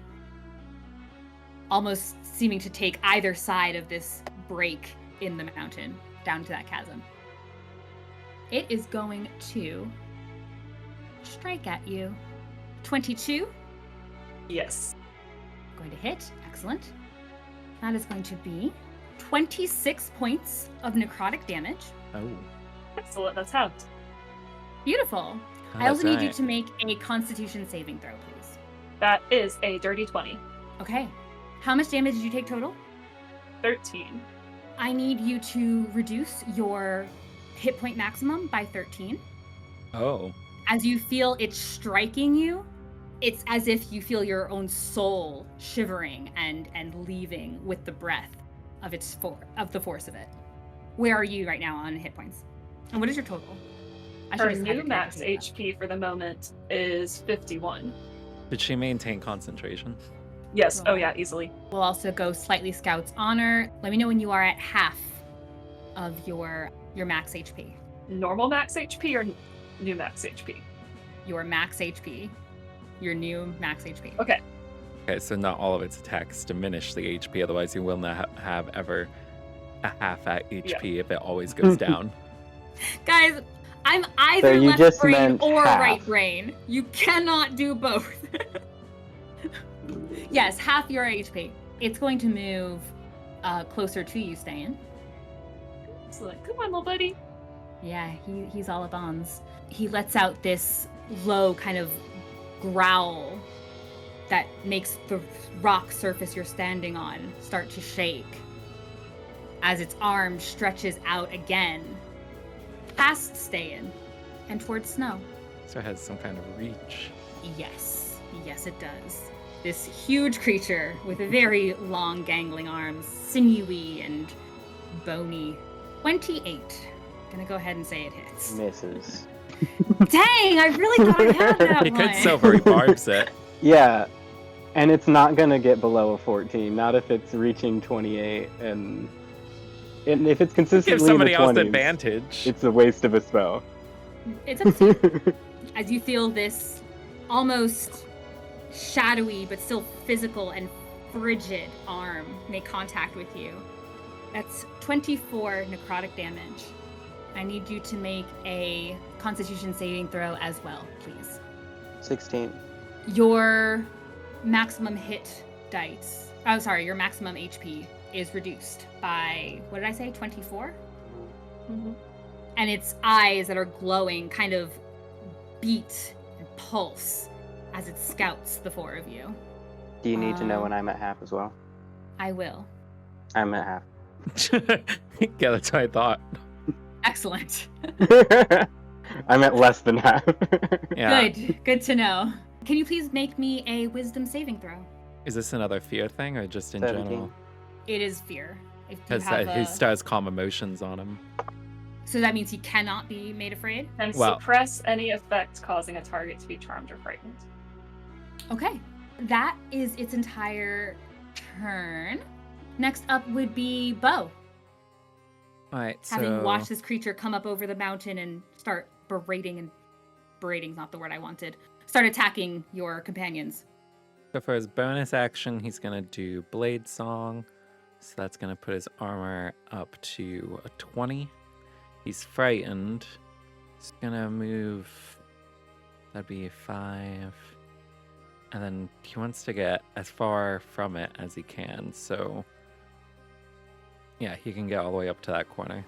almost seeming to take either side of this break in the mountain down to that chasm. It is going to strike at you. 22. Yes. Going to hit. Excellent. That is going to be 26 points of necrotic damage. Oh. Excellent. That's halved. Beautiful. Oh, I also that's need you right. to make a Constitution saving throw, please. That is a dirty 20. Okay. How much damage did you take total? 13. I need you to reduce your hit point maximum by 13. Oh. As you feel it striking you, it's as if you feel your own soul shivering and leaving with the breath of the force of it. Where are you right now on hit points? And what is your total? I should Her just have new your max character sheet HP for the moment is 51. Did she maintain concentration? Yes. Oh yeah, easily. up. We'll also go slightly Scout's Honor. Let me know when you are at half of your max HP. Normal max HP or new max HP? Your max HP. Your new max HP. Okay. Okay, so not all of its attacks diminish the HP, otherwise you will not have ever a half at HP if it always goes down. Guys, I'm either you left just brain meant or half. right brain. You cannot do both. Yes, half your HP. It's going to move closer to you, Ste'yn. Excellent. Come on, little buddy. Yeah, he's all up ons. He lets out this low kind of growl that makes the rock surface you're standing on start to shake as its arm stretches out again past Ste'yn and towards Snow. So it has some kind of reach. Yes, it does. This huge creature with very long gangling arms, sinewy and bony. 28. Gonna go ahead and say it hits. Misses. Dang, I really thought I had that You one. could silvery barbs it. Yeah, and it's not gonna get below a 14. Not if it's reaching 28, and if it's consistently Give somebody in the else 20s, advantage. it's a waste of a spell. It's up to you. As you feel this almost shadowy but still physical and frigid arm make contact with you. That's 24 necrotic damage. I need you to make a Constitution saving throw as well, please. 16. Your maximum hit dice, your maximum HP is reduced by, what did I say, 24? Mm-hmm. And its eyes that are glowing kind of beat and pulse as it scouts the four of you. Do you need to know when I'm at half as well? I will. I'm at half. Yeah, that's what I thought. Excellent. I'm at less than half. Yeah. Good to know. Can you please make me a wisdom saving throw? Is this another fear thing or just in 17. general? It is fear. If you Because have he still has calm emotions on him. So that means he cannot be made afraid? And Well- suppress any effect causing a target to be charmed or frightened. Okay. That is its entire turn. Next up would be Beau. Alright, Having watched this creature come up over the mountain and start berating's not the word I wanted. Start attacking your companions. So for his bonus action, he's gonna do Blade Song. So that's gonna put his armor up to a 20. He's frightened. He's gonna move. That'd be 5. And then he wants to get as far from it as he can. So yeah, he can get all the way up to that corner.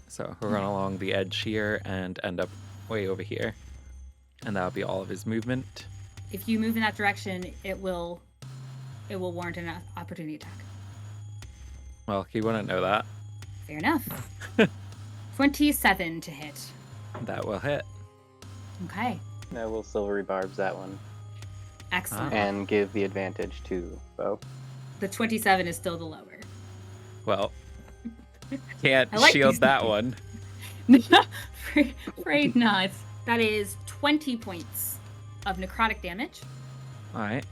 So he'll run along the edge here and end up way over here. And that'll be all of his movement. If you move in that direction, it will warrant an opportunity attack. Well, he wouldn't know that. Fair enough. 27 to hit. That will hit. Okay. No, we'll silvery barbs that one Excellent. and give the advantage to Beau. The 27 is still the lower. Well, can't I like shield these that numbers. one. Afraid not. That is 20 points of necrotic damage. All right.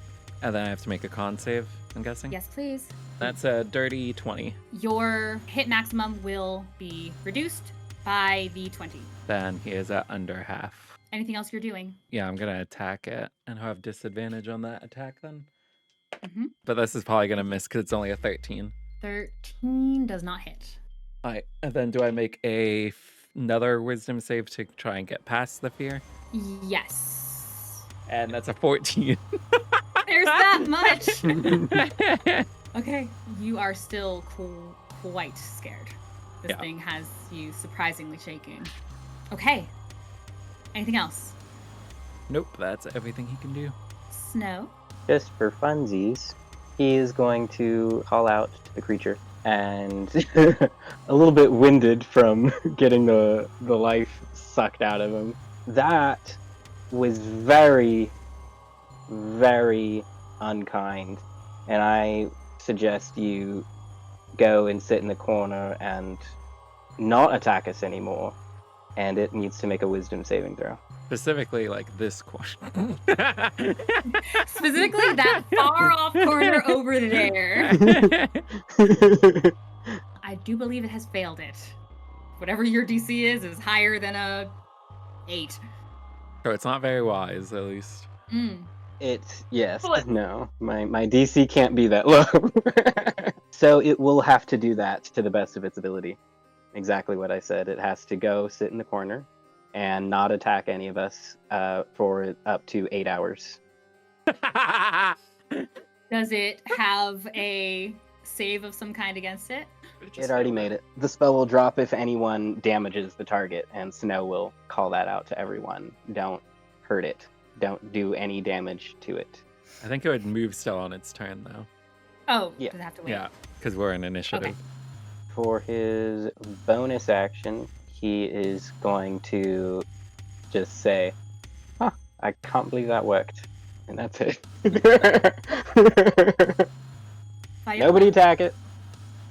And then I have to make a con save, I'm guessing? Yes, please. That's a dirty 20. Your hit maximum will be reduced by the 20. Then he is at under half. Anything else you're doing? Yeah, I'm going to attack it and have disadvantage on that attack then. Mhm. But this is probably going to miss because it's only a 13. 13 does not hit. All right. And then do I make another wisdom save to try and get past the fear? Yes. And that's a 14. There's that much. Okay, you are still quite scared. This Yeah. thing has you surprisingly shaking. Okay. Anything else? Nope, that's everything he can do. Snow. Just for funsies, he is going to call out to the creature, and a little bit winded from getting the life sucked out of him. That was very, very unkind, and I suggest you go and sit in the corner and not attack us anymore, and it needs to make a wisdom saving throw. Specifically, like this question. Specifically that far off corner over there. I do believe it has failed it. Whatever your DC is higher than a 8. So it's not very wise, at least. Yes, What? no, my DC can't be that low. So it will have to do that to the best of its ability. Exactly what I said. It has to go sit in the corner and not attack any of us for up to 8 hours. Does it have a save of some kind against it? It already made it. The spell will drop if anyone damages the target, and Snow will call that out to everyone. Don't hurt it. Don't do any damage to it. I think it would move still on its turn, though. Oh, Yeah. does it have to wait? Yeah, because we're in initiative. Okay. For his bonus action, he is going to just say, "Huh, I can't believe that worked." And that's it. Viola? Nobody attack it.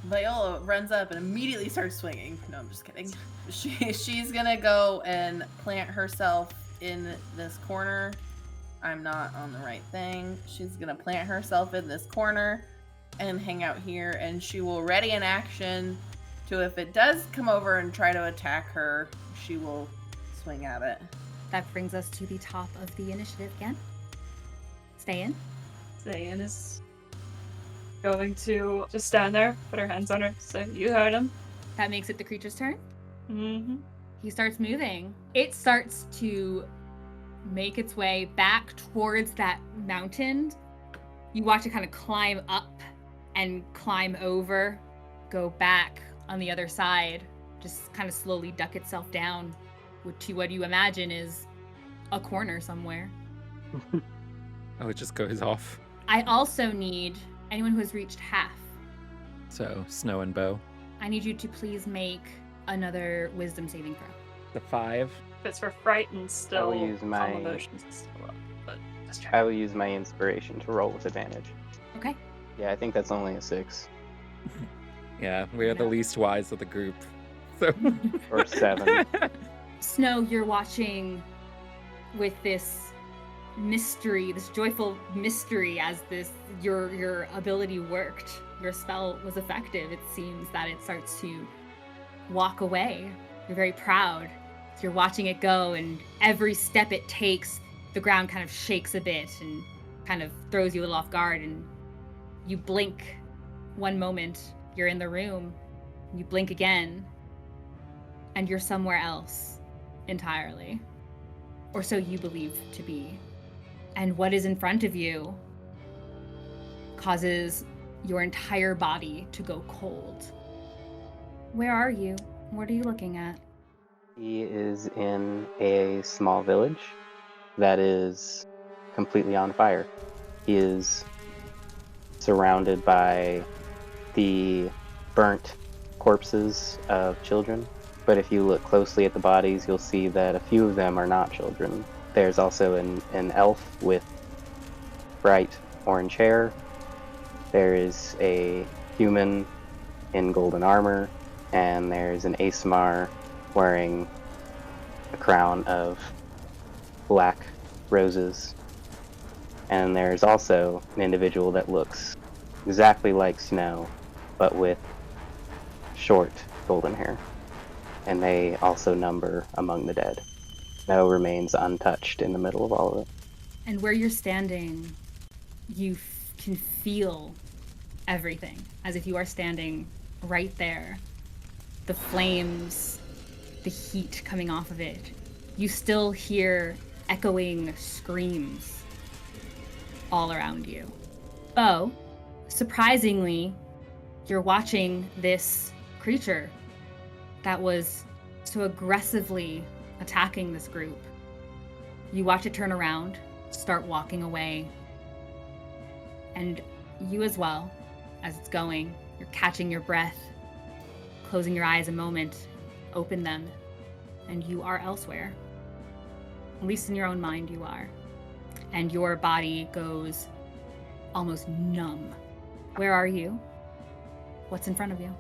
Viola runs up and immediately starts swinging. No, I'm just kidding. She's gonna go and plant herself in this corner. I'm not on the right thing. She's gonna plant herself in this corner and hang out here, and she will ready an action to, if it does come over and try to attack her, she will swing at it. That brings us to the top of the initiative again. Ste'yn. Ste'yn is going to just stand there, put her hands on her, say, "You heard him." That makes it the creature's turn. Mm-hmm. He starts moving. It starts to make its way back towards that mountain. You watch it kind of climb up and climb over, go back on the other side, just kind of slowly duck itself down to what you imagine is a corner somewhere. Oh, it just goes off. I also need anyone who has reached half. So, Snow and Beau. I need you to please make another wisdom saving throw. The 5. If it's for frightened, still I will use calm my- emotions is still up, but just try. I will use my inspiration to roll with advantage. Okay. Yeah, I think that's only a 6 Yeah, we are the least wise of the group. So. or 7. Snow, you're watching with this mystery, this joyful mystery as your ability worked. Your spell was effective. It seems that it starts to walk away. You're very proud. So you're watching it go, and every step it takes, the ground kind of shakes a bit and kind of throws you a little off guard, and you blink one moment, you're in the room, you blink again, and you're somewhere else entirely. Or so you believe to be. And what is in front of you causes your entire body to go cold. Where are you? What are you looking at? He is in a small village that is completely on fire. He is surrounded by the burnt corpses of children, but if you look closely at the bodies, you'll see that a few of them are not children. There's also an elf with bright orange hair. There is a human in golden armor, and there's an Asmar wearing a crown of black roses. And there's also an individual that looks exactly like Snow, but with short golden hair. And they also number among the dead. Snow remains untouched in the middle of all of it. And where you're standing, you can feel everything as if you are standing right there. The flames, the heat coming off of it. You still hear echoing screams all around you. Beau, surprisingly, you're watching this creature that was so aggressively attacking this group. You watch it turn around, start walking away, and you as well, as it's going, you're catching your breath, closing your eyes a moment, open them, and you are elsewhere. At least in your own mind, you are. And your body goes almost numb. Where are you? What's in front of you?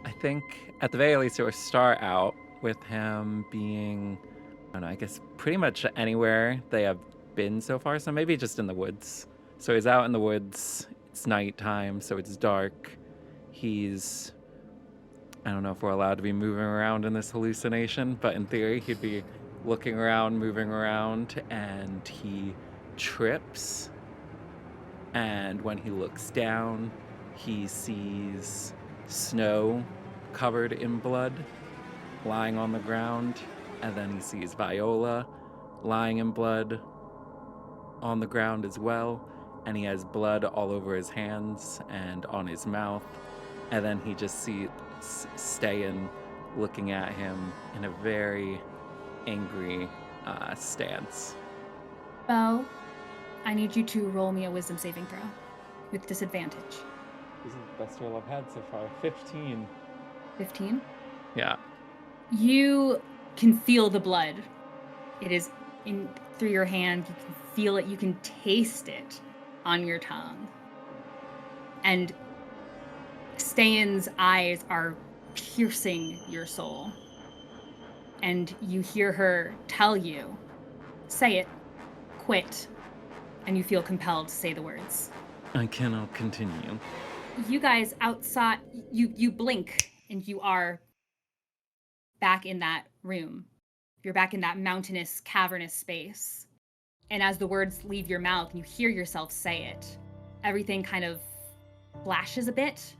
I think at the very least it will start out with him being, I don't know, I guess pretty much anywhere they have been so far. So maybe just in the woods. So he's out in the woods. It's nighttime, so it's dark. He's, I don't know if we're allowed to be moving around in this hallucination, but in theory he'd be looking around, moving around, and he trips. And when he looks down, he sees snow covered in blood lying on the ground, and then he sees Viola lying in blood on the ground as well, and he has blood all over his hands and on his mouth, and then he just sees Ste'yn looking at him in a very angry stance. Beau, I need you to roll me a wisdom saving throw with disadvantage. This is the best roll I've had so far. 15. 15? Yeah. You can feel the blood. It is in through your hand. You can feel it. You can taste it on your tongue. And Ste'yn's eyes are piercing your soul. And you hear her tell you, say it, quit. And you feel compelled to say the words. I cannot continue. You guys outside, you blink and you are back in that room. You're back in that mountainous, cavernous space. And as the words leave your mouth and you hear yourself say it, everything kind of flashes a bit,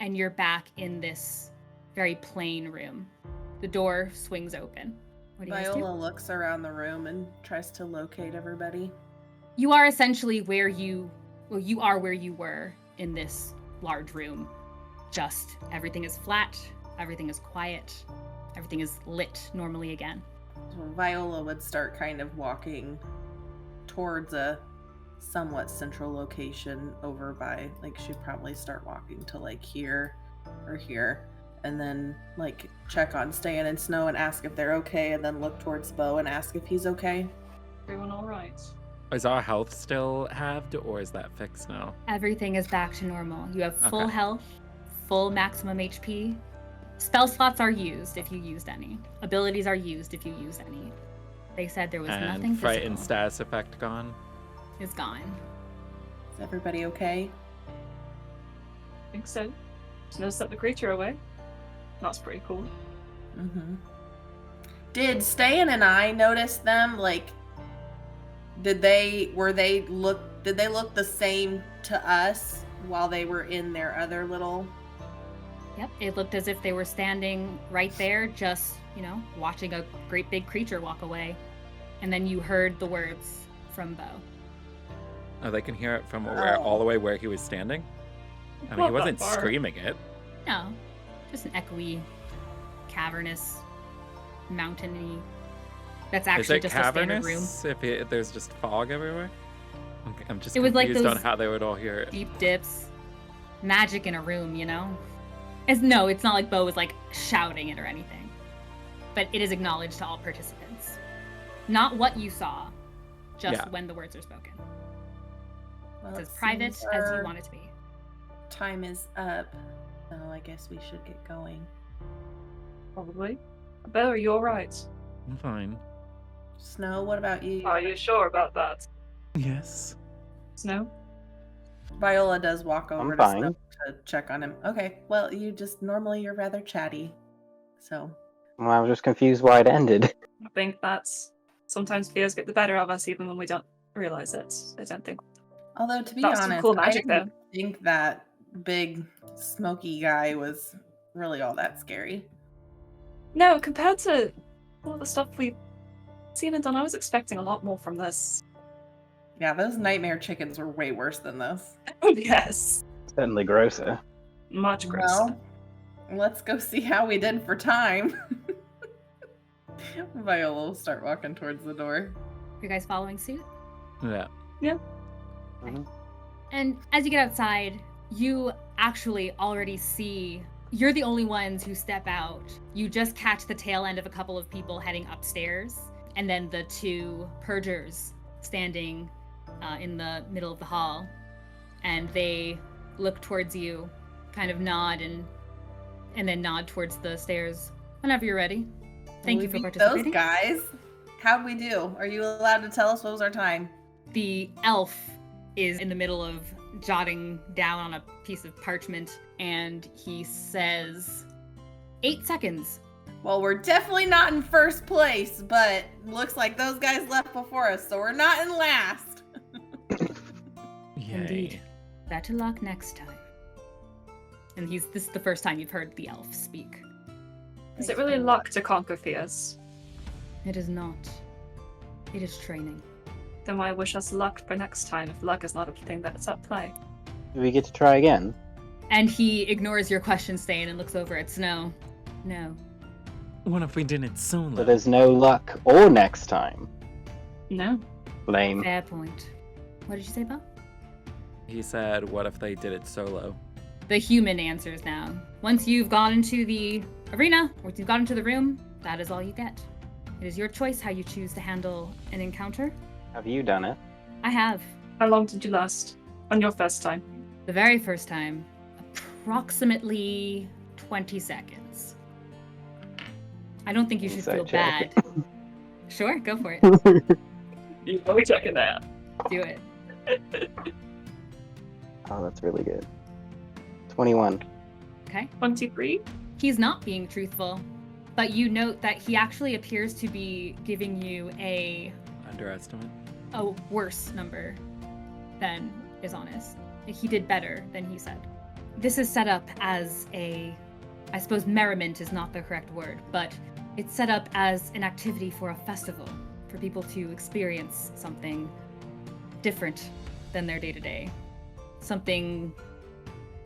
and you're back in this very plain room. The door swings open. What do you guys do? Viola looks around the room and tries to locate everybody. You are essentially where you are where you were in this large room. Just everything is flat, everything is quiet, everything is lit normally again. So Viola would start kind of walking towards a somewhat central location over by, like, she'd probably start walking to like here or here, and then like check on Ste'yn and Snow and ask if they're okay, and then look towards Beau and ask if he's okay. Everyone all right? Is our health still halved, or is that fixed now? Everything is back to normal. You have full Okay. health, full maximum HP. Spell slots are used if you used any. Abilities are used if you used any. They said there was nothing And frightened physical. status effect gone? Is gone. Is everybody okay? I think so. Snow set the creature away. That's pretty cool. Mm-hmm. Did Ste'yn and I notice them? Like, did they look the same to us while they were in their other little? Yep, it looked as if they were standing right there, just, watching a great big creature walk away. And then you heard the words from Beau. Oh, they can hear it from where, all the way where he was standing? I mean, he Not that wasn't far. screaming it. No, just an echoey, cavernous, mountainy. That's Is actually it just a standard room. cavernous if there's just fog everywhere? I'm just It was like confused on those how they would all hear it. Deep dips, magic in a room, No, it's not like Beau was like shouting it or anything. But it is acknowledged to all participants. Not what you saw, just Yeah. when the words are spoken. Well, It's as it private seems as our you want it to be. time is up, so I guess we should get going. Probably. Beau, are you alright? I'm fine. Snow, what about you? Are you sure about that? Yes. Snow? Viola does walk over I'm to fine. Snow to check on him. Okay, well, you're rather chatty, so. Well, I was just confused why it ended. I think that's sometimes fears get the better of us even when we don't realize it. I don't think Although, to be That's some honest, cool I magic, didn't think that big smoky guy was really all that scary. No, compared to all the stuff we've seen and done, I was expecting a lot more from this. Yeah, those nightmare chickens were way worse than this. Yes. Certainly grosser. Much grosser. Well, let's go see how we did for time. Viola will start walking towards the door. Are you guys following suit? Yeah. Mhm. And as you get outside, you actually already see you're the only ones who step out. You just catch the tail end of a couple of people heading upstairs, and then the two purgers standing in the middle of the hall. And they look towards you, kind of nod, and then nod towards the stairs whenever you're ready. Thank you for participating. Those guys. How'd we do? Are you allowed to tell us what was our time? The elf is in the middle of jotting down on a piece of parchment, and he says 8 seconds. Well, we're definitely not in first place, but looks like those guys left before us, so we're not in last. Yay. Indeed. Better luck next time. And this is the first time you've heard the elf speak. Is it really luck to conquer fears? It is not. It is training. Then why wish us luck for next time if luck is not a thing that's at play? Do we get to try again? And he ignores your question, Ste'yn, and looks over at Snow. No. What if we did it solo? So there's no luck or next time. No. Lame. Fair point. What did you say, Beau? He said, what if they did it solo? The human answers now. Once you've gone into the arena, once you've gone into the room, that is all you get. It is your choice how you choose to handle an encounter. Have you done it? I have. How long did you last? On your first time? The very first time, approximately 20 seconds. I don't think you should Inside feel check. bad. Sure, go for it. You know we're checking that. Do it. Oh, that's really good. 21. Okay. 23? He's not being truthful, but you note that he actually appears to be giving you a Underestimate? worse number than is honest. He did better than he said. This is set up as I suppose merriment is not the correct word, but it's set up as an activity for a festival, for people to experience something different than their day-to-day. Something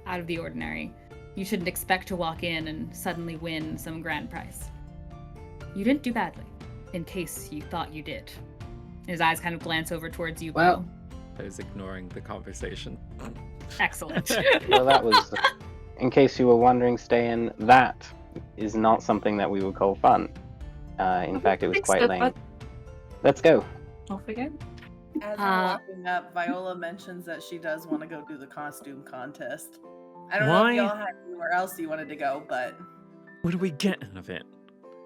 out of the ordinary. You shouldn't expect to walk in and suddenly win some grand prize. You didn't do badly, in case you thought you did. His eyes kind of glance over towards you, Well- Beau. I was ignoring the conversation. Excellent. Well, that was, in case you were wondering, Ste'yn, that is not something that we would call fun. In fact, it was Thanks, quite but- lame. Let's go. Off again? As we're walking up, Viola mentions that she does want to go do the costume contest. I don't know Why? if y'all had anywhere else you wanted to go, but What do we get out of it?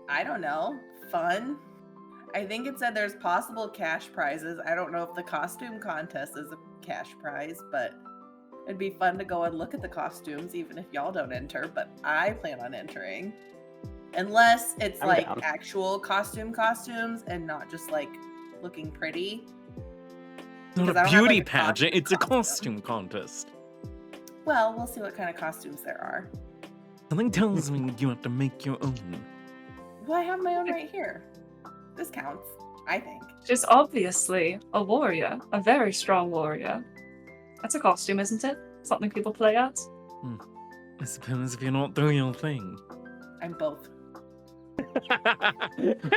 I don't know. Fun? I think it said there's possible cash prizes. I don't know if the costume contest is a cash prize, but it'd be fun to go and look at the costumes, even if y'all don't enter, but I plan on entering. Unless it's I'm like down. actual costumes and not just like looking pretty. It's not Because I a don't have, beauty like, a pageant, it's a costume. costume contest. Well, we'll see what kind of costumes there are. Something tells me you have to make your own. Well, I have my own right here. This counts, I think. She's obviously a warrior, a very strong warrior. That's a costume, isn't it? Something people play at? I suppose if you're not doing your thing. I'm both.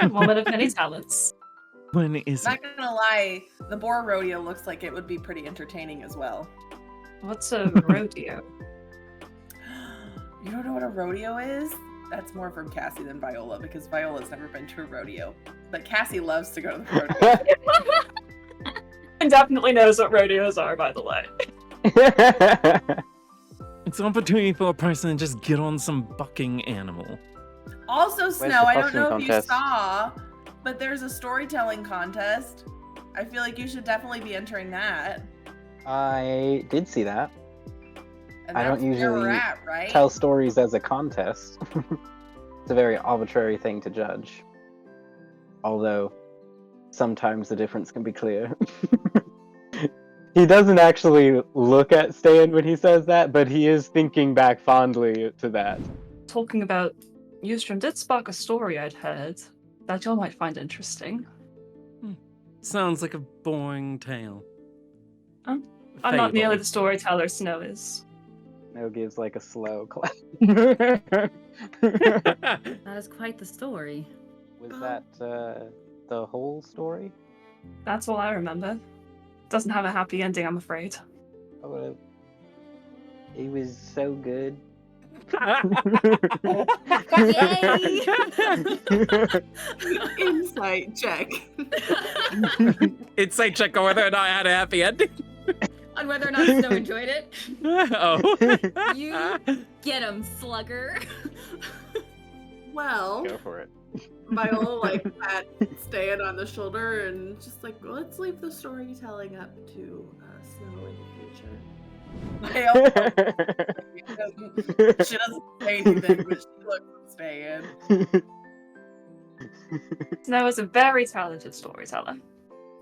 Woman of many talents. When is Not it? gonna lie, the boar rodeo looks like it would be pretty entertaining as well. What's a rodeo? You don't know what a rodeo is? That's more from Kassie than Viola, because Viola's never been to a rodeo. But Kassie loves to go to the rodeo. And definitely knows what rodeos are, by the way. It's an opportunity for a person to just get on some bucking animal. Also, the Snow, I don't costume know if you contest? saw, but there's a storytelling contest. I feel like you should definitely be entering that. I did see that. And I don't that's where we're usually at, right? Tell stories as a contest. It's a very arbitrary thing to judge. Although, sometimes the difference can be clear. He doesn't actually look at Ste'yn when he says that, but he is thinking back fondly to that. Talking about Eustrom did spark a story I'd heard that y'all might find interesting. Sounds like a boring tale. I'm not nearly Fable. the storyteller Snow is. Snow gives like a slow clap. That is quite the story. Was that the whole story? That's all I remember. Doesn't have a happy ending, I'm afraid. Oh, it was so good. Yay! Insight check. Insight check on whether or not I had a happy ending. On whether or not Snow enjoyed it. Oh. You get him, slugger. Well, Go for it. Viola like pat Ste'yn on the shoulder and just like, let's leave the storytelling up to Snow in the future. She doesn't say anything, but she looks at Ste'yn. Snow is a very talented storyteller.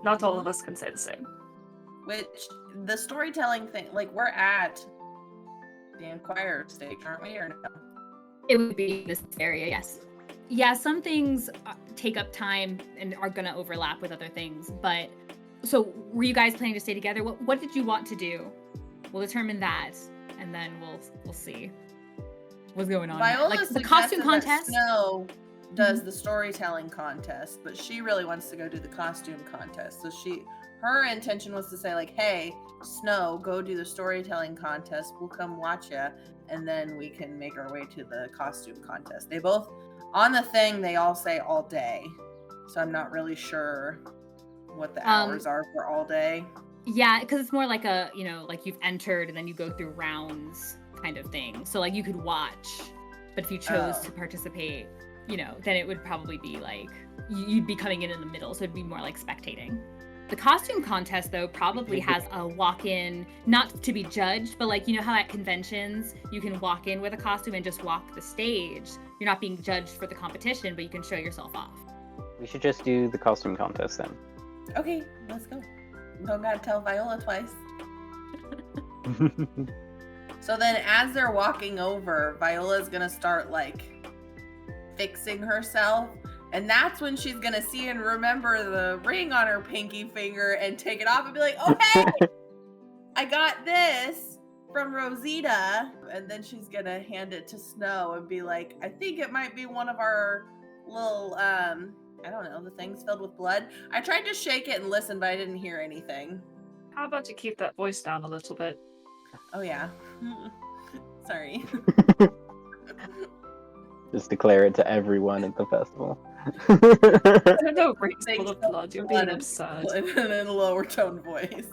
Not all of us can say the same. Which the storytelling thing, like we're at the Inquirer stage, aren't we? Or no? It would be this area, yes. Yeah, some things take up time and are going to overlap with other things. But so, were you guys planning to stay together? What did you want to do? We'll determine that, and then we'll see what's going on. Viola Like the suggested costume that contest. Snow does the storytelling contest, but she really wants to go do the costume contest. So her intention was to say like, "Hey, Snow, go do the storytelling contest. We'll come watch you, and then we can make our way to the costume contest." They both on the thing. They all say all day, so I'm not really sure what the hours are for all day. Yeah, because it's more like a, like you've entered and then you go through rounds kind of thing. So like you could watch, but if you chose to participate, then it would probably be like you'd be coming in the middle, so it'd be more like spectating. The costume contest though probably has a walk-in, not to be judged, but like how at conventions you can walk in with a costume and just walk the stage. You're not being judged for the competition, but you can show yourself off. We should just do the costume contest then. Okay, let's go. Don't gotta tell Viola twice. So then as they're walking over, Viola's gonna start like fixing herself. And that's when she's gonna see and remember the ring on her pinky finger and take it off and be like, "Oh hey, I got this from Rosita." And then she's gonna hand it to Snow and be like, "I think it might be one of our little I don't know, the things filled with blood." I tried to shake it and listen, but I didn't hear anything. How about you keep that voice down a little bit? Oh yeah. Sorry. Just declare it to everyone at the festival. No, rings full of blood. You're being absurd. And in a lower tone voice.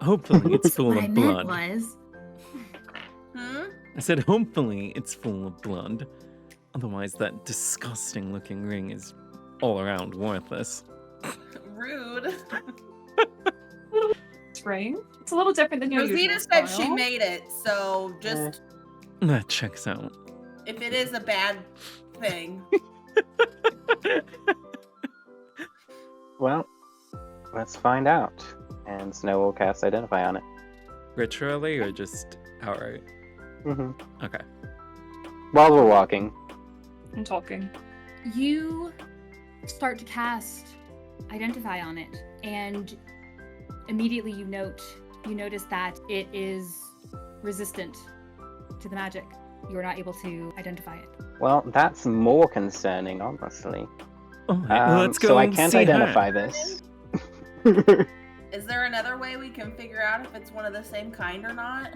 Hopefully it's full What of I blood. meant was, I said hopefully it's full of blood. Otherwise that disgusting looking ring is all around worthless. Rude. Ring. It's a little different than your Rosita usual said style. she made it, so just That checks out. if it is a bad thing. Well, let's find out. And Snow will cast Identify on it. Ritually or just outright? Mm-hmm. Okay. While we're walking. I'm talking. you start to cast Identify on it, and immediately you notice that it is resistant to the magic. You are not able to identify it. Well, that's more concerning, honestly. Alright, well, let's go so I and can't see identify her. this. Is there another way we can figure out if it's one of the same kind or not?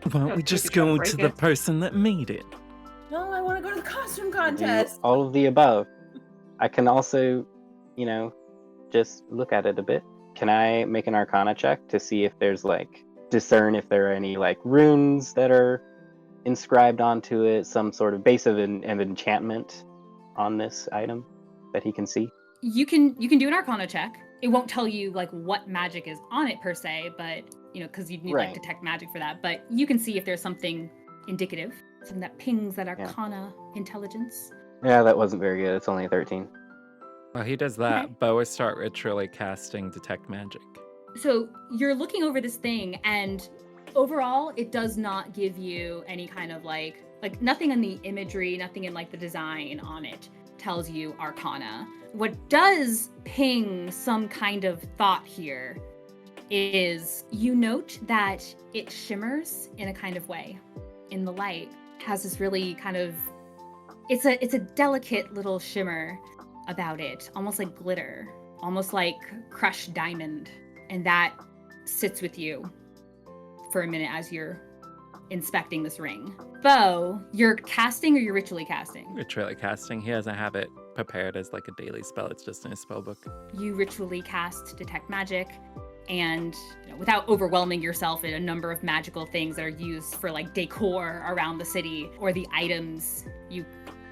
Why don't Yeah, we we just could try to go break to the it. person that made it? No, I want to go to the costume Do contest. all of the above. I can also, just look at it a bit. Can I make an Arcana check to see if there's discern if there are any runes that are inscribed onto it, some sort of base of an enchantment on this item that he can see? You can do an Arcana check. It won't tell you what magic is on it per se, but because you'd need Right. detect magic for that. But you can see if there's something indicative, something that pings that Yeah. Arcana intelligence. Yeah, that wasn't very good. It's only a 13. While he does that, Okay. Beau will start ritually casting Detect Magic. So you're looking over this thing, and overall, it does not give you any kind of like nothing in the imagery, nothing in like the design on it tells you Arcana. What does ping some kind of thought here is you note that it shimmers in a kind of way in the light. It has this really kind of it's a delicate little shimmer about it, almost like glitter, almost like crushed diamond, and that sits with you for a minute as you're inspecting this ring. Beau, you're casting or you're ritually casting? Ritually casting. He doesn't have it prepared as like a daily spell. It's just in his spell book. You ritually cast Detect Magic, and without overwhelming yourself in a number of magical things that are used for like decor around the city or the items you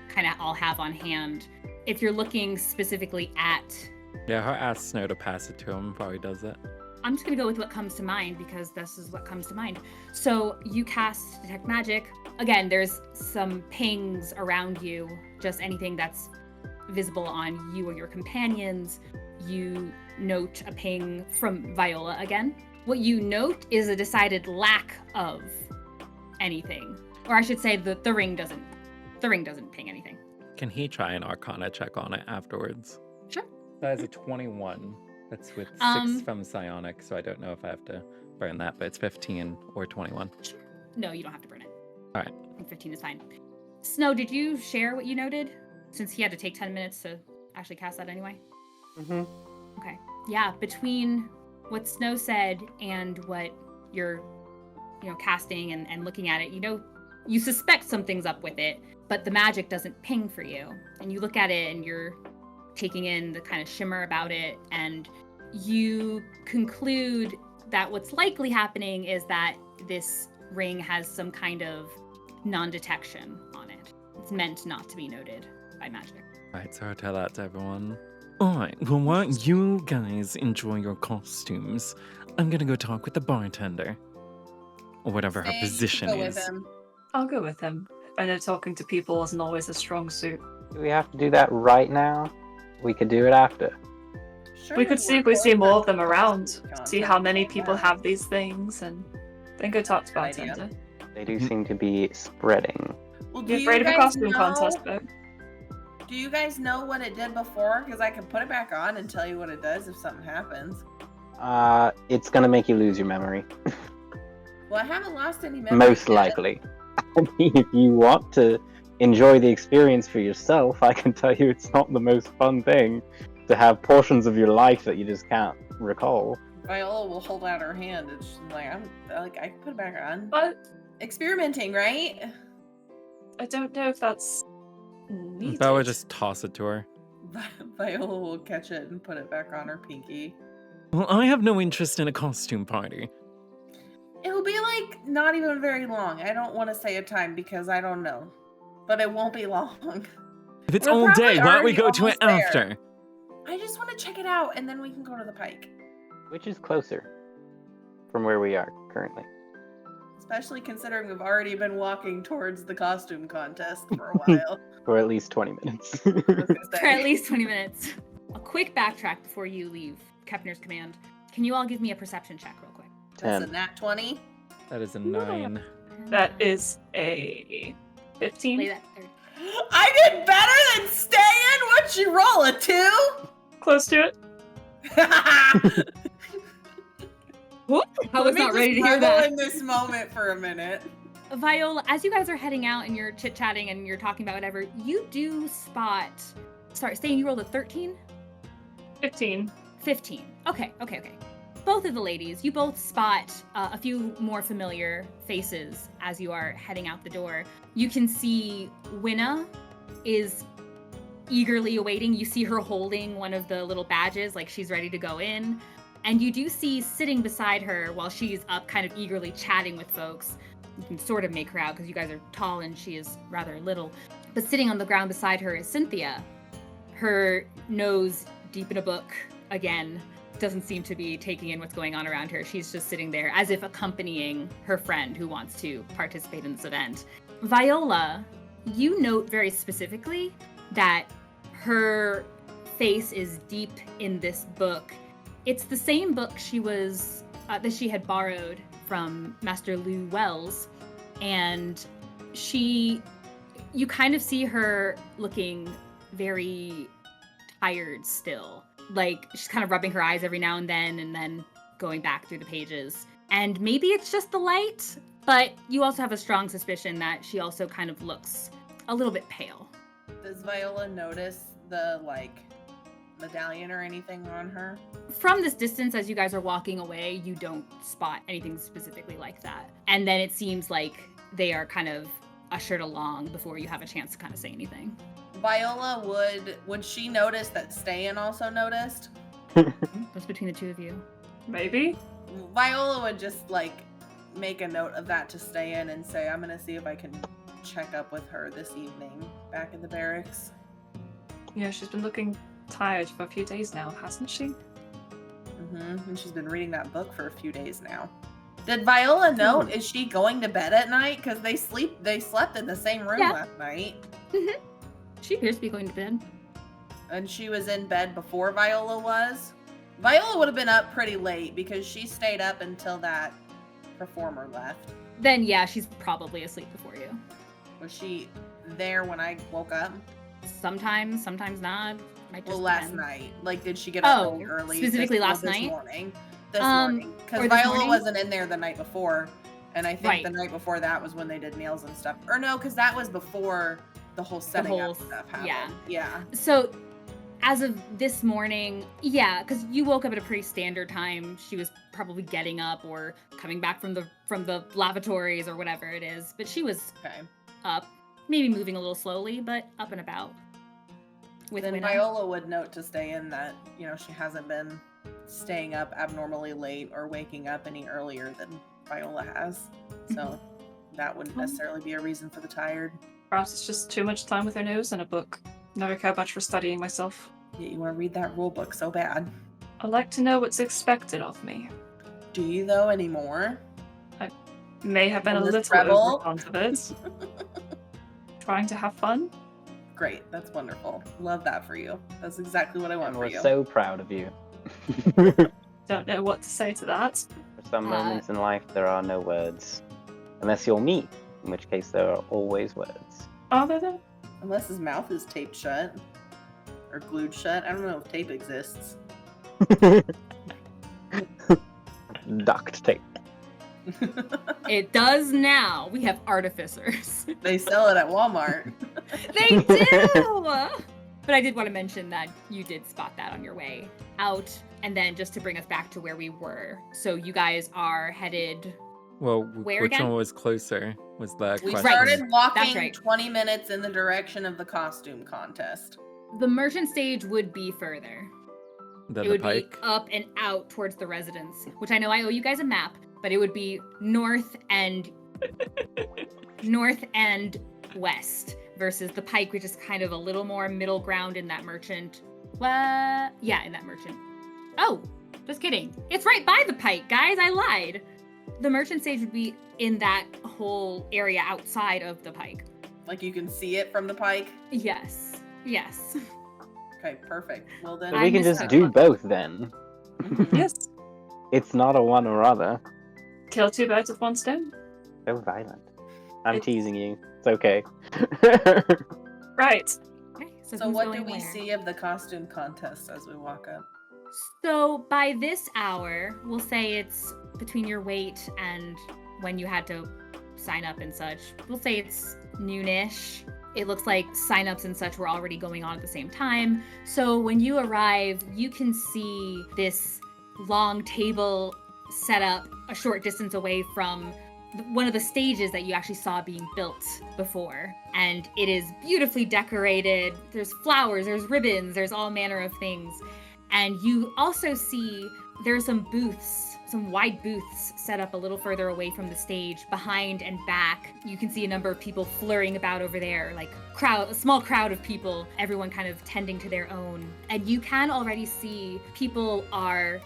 kind of all have on hand. If you're looking specifically at... Yeah, I'll ask Snow to pass it to him while he does it. I'm just going to go with what comes to mind because this is what comes to mind. So you cast Detect Magic. Again, there's some pings around you, just anything that's visible on you or your companions. You note a ping from Viola again. What you note is a decided lack of anything. Or I should say the ring doesn't ping anything. Can he try an Arcana check on it afterwards? Sure. That is a 21. That's with 6 from Psionic, so I don't know if I have to burn that, but it's 15 or 21. Sure. No, you don't have to burn it. All right. I think 15 is fine. Snow, did you share what you noted? Since he had to take 10 minutes to actually cast that anyway? Mm-hmm. Okay. Yeah, between what Snow said and what you're, casting and looking at it, you suspect something's up with it, but the magic doesn't ping for you. And you look at it and you're taking in the kind of shimmer about it, and you conclude that what's likely happening is that this ring has some kind of non-detection on it. It's meant not to be noted by magic. Alright, so I'll tell that to everyone. Alright, well, while you guys enjoy your costumes, I'm gonna go talk with the bartender. Or whatever her position is. I'll go with him. I know talking to people isn't always a strong suit. Do we have to do that right now? We could do it after. Sure, We could see if we see more of them around, see how many people have these things, and then go talk to Good idea. bartender. They do seem to be spreading. Well, Be afraid of a costume contest, though. Do you guys know what it did before? Because I can put it back on and tell you what it does if something happens. It's gonna make you lose your memory. Well, I haven't lost any memory Most yet. likely. I mean, if you want to enjoy the experience for yourself, I can tell you it's not the most fun thing to have portions of your life that you just can't recall. Viola will hold out her hand and she's like, I can put it back on. But Experimenting, right? I don't know if that's needed. Beau would just toss it to her. Viola will catch it and put it back on her pinky. Well, I have no interest in a costume party. It'll be like not even very long. I don't want to say a time because I don't know. But it won't be long. If it's We're all probably day, why don't we already go to it almost there. after? I just want to check it out and then we can go to the Pike. Which is closer from where we are currently. Especially considering we've already been walking towards the costume contest for a while. For at least 20 minutes. I was gonna For say. at least 20 minutes. A quick backtrack before you leave Kepner's command. Can you all give me a perception check real quick? That's a 10. nat 20. That is a 9. That is a 15. Play that third. I did better than Ste'yn! What'd you roll, a 2? Close to it. I was not ready to hear revel that. in this moment for a minute. Viola, as you guys are heading out and you're chit-chatting and you're talking about whatever, you do spot... Sorry, Ste'yn, you rolled a 13? 15. 15. Okay. Both of the ladies, you both spot a few more familiar faces as you are heading out the door. You can see Winna is eagerly awaiting. You see her holding one of the little badges, like she's ready to go in. And you do see sitting beside her while she's up kind of eagerly chatting with folks. You can sort of make her out because you guys are tall and she is rather little. But sitting on the ground beside her is Cynthia. Her nose deep in a book again. Doesn't seem to be taking in what's going on around her. She's just sitting there as if accompanying her friend who wants to participate in this event. Viola, you note very specifically that her face is deep in this book It's the same book she was that she had borrowed from Master Lou Wells, and you kind of see her looking very tired still. Like, she's kind of rubbing her eyes every now and then going back through the pages. And maybe it's just the light, but you also have a strong suspicion that she also kind of looks a little bit pale. Does Viola notice the, like, medallion or anything on her? From this distance, as you guys are walking away, you don't spot anything specifically like that. And then it seems like they are kind of ushered along before you have a chance to kind of say anything. Viola would she notice that Ste'yn also noticed? What's between the two of you? Maybe? Viola would just, like, make a note of that to Ste'yn and say, I'm gonna see if I can check up with her this evening back in the barracks. Yeah, she's been looking tired for a few days now, hasn't she? And she's been reading that book for a few days now. Did Viola note, is she going to bed at night? Because they slept in the same room last night. She appears to be going to bed. And she was in bed before Viola was? Viola would have been up pretty late because she stayed up until that performer left. Then yeah, she's probably asleep before you. Was she there when I woke up? Sometimes not. Well, last night. Like, did she get up really early? Specifically last this night? Morning. This morning. Because Viola wasn't in there the night before. And I think the night before that was when they did nails and stuff. Or no, because that was before the whole setting up stuff happened. Yeah. So, as of this morning, because you woke up at a pretty standard time. She was probably getting up or coming back from the lavatories or whatever it is. But she was up, maybe moving a little slowly, but up and about. Then Viola would note to Ste'yn that, she hasn't been staying up abnormally late or waking up any earlier than Viola has. So that wouldn't necessarily be a reason for the tired. Perhaps it's just too much time with her nose and a book. Never cared much for studying myself. Yeah, you want to read that rule book so bad. I like to know what's expected of me. Do you, though, anymore? I may have been a little overconfident. Trying to have fun. Great, that's wonderful. Love that for you. That's exactly what I want for you. We're so proud of you. Don't know what to say to that. For some moments in life, there are no words. Unless you're me, in which case there are always words. Are there though? Unless his mouth is taped shut. Or glued shut. I don't know if tape exists. Duct tape. It does now. We have artificers. They sell it at Walmart. They do! But I did want to mention that you did spot that on your way out. And then just to bring us back to where we were. So you guys are headed... Well, where which again? one was closer was the We question. started walking right. 20 minutes in the direction of the costume contest. The merchant stage would be further. The It would pike. be up and out towards the residence, which I know I owe you guys a map, but it would be north and west versus the pike, which is kind of a little more middle ground in that merchant. What? Yeah, in that merchant. Oh, just kidding. It's right by the pike, guys. I lied. The merchant stage would be in that whole area outside of the pike. Like you can see it from the pike? Yes. Okay, perfect. Well then... So we can just do both then. Yes. It's not a one or other. Kill two birds with one stone. So violent. I'm teasing you. It's okay. Okay, Right. So what do we see of the costume contest as we walk up? So by this hour, we'll say it's between your wait and when you had to sign up and such. We'll say it's noonish. It looks like signups and such were already going on at the same time. So when you arrive, you can see this long table set up a short distance away from one of the stages that you actually saw being built before. And it is beautifully decorated. There's flowers, there's ribbons, there's all manner of things. And you also see there's some booths, some wide booths set up a little further away from the stage, behind and back. You can see a number of people flurrying about over there, like a small crowd of people, everyone kind of tending to their own. And you can already see people are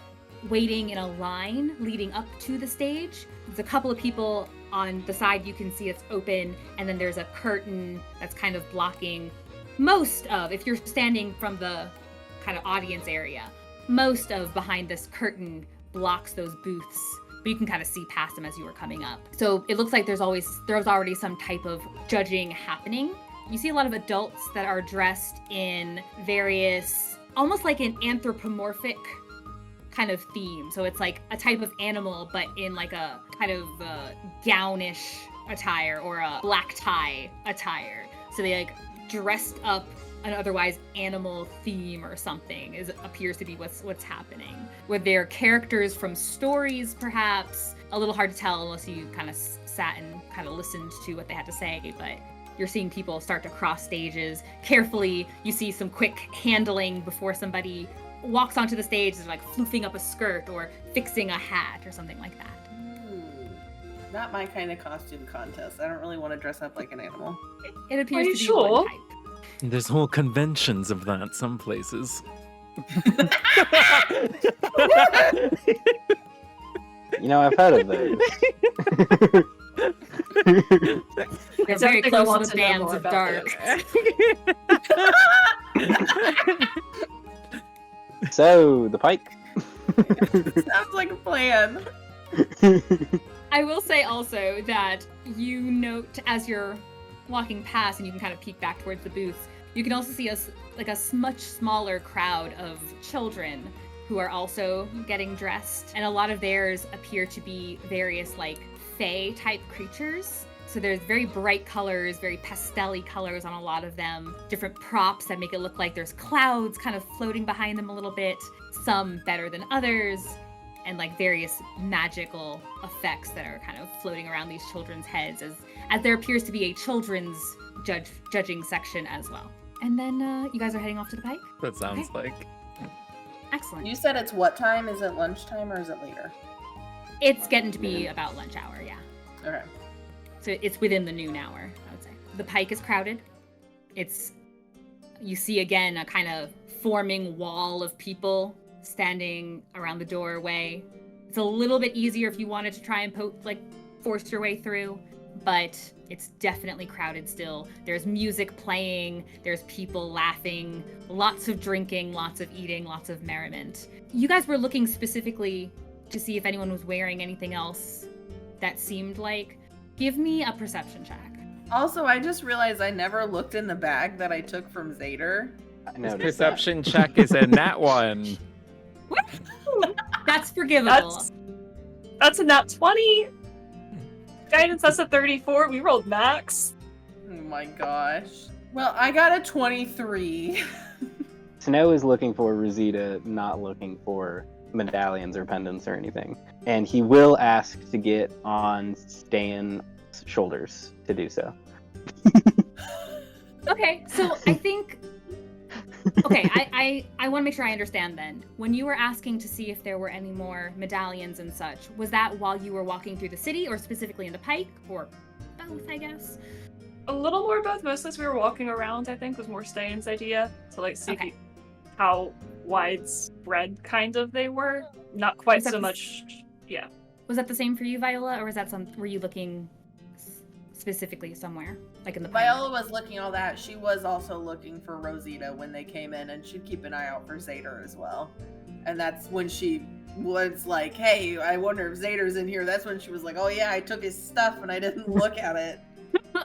waiting in a line leading up to the stage. There's a couple of people on the side you can see it's open, and then there's a curtain that's kind of blocking most of, if you're standing from the kind of audience area, most of behind this curtain blocks those booths, but you can kind of see past them as you were coming up. So it looks like there's already some type of judging happening. You see a lot of adults that are dressed in various, almost like an anthropomorphic kind of theme. So it's like a type of animal, but in like a kind of gownish attire or a black tie attire. So they like dressed up an otherwise animal theme or something appears to be what's happening. Where they're characters from stories, perhaps. A little hard to tell unless you kind of sat and kind of listened to what they had to say, but you're seeing people start to cross stages. Carefully, you see some quick handling before somebody walks onto the stage, is like floofing up a skirt or fixing a hat or something like that. Not my kind of costume contest. I don't really want to dress up like an animal. It appears Are you to be sure? one type. There's whole conventions of that some places. You know, I've heard of those. They're It's very everything I close want to to the know bands more of about dark. So, the pike. Sounds like a plan. I will say also that you note as you're walking past and you can kind of peek back towards the booths, you can also see a much smaller crowd of children who are also getting dressed. And a lot of theirs appear to be various like fae type creatures. So there's very bright colors, very pastel-y colors on a lot of them. Different props that make it look like there's clouds kind of floating behind them a little bit. Some better than others. And like various magical effects that are kind of floating around these children's heads as there appears to be a children's judging section as well. And then you guys are heading off to the pike? That sounds like. Excellent. You said it's what time? Is it lunchtime or is it later? It's getting to be about lunch hour, yeah. Okay. So it's within the noon hour, I would say. The pike is crowded. You see again a kind of forming wall of people standing around the doorway. It's a little bit easier if you wanted to try and force your way through, but it's definitely crowded still. There's music playing, there's people laughing, lots of drinking, lots of eating, lots of merriment. You guys were looking specifically to see if anyone was wearing anything else that seemed like. Give me a perception check. Also, I just realized I never looked in the bag that I took from Zader. I His noticed perception check is a nat one. That's forgivable. That's a nat 20. Guidance, that's a 34. We rolled max. Oh my gosh. Well, I got a 23. Snow is looking for Razia, not looking for medallions or pendants or anything. And he will ask to get on Ste'yn's shoulders to do so. Okay, so I think... Okay, I want to make sure I understand then. When you were asking to see if there were any more medallions and such, was that while you were walking through the city or specifically in the pike? Or both, I guess? A little more both, mostly as we were walking around, I think, was more Ste'yn's idea. To see Okay. how widespread kind of they were. Not quite Was that so the- much, yeah. Was that the same for you, Viola, or was that were you looking specifically somewhere? Like in the pike? Viola was looking all that. She was also looking for Rosita when they came in, and she'd keep an eye out for Zader as well. And that's when she was like, hey, I wonder if Zader's in here. That's when she was like, oh yeah, I took his stuff and I didn't look at it.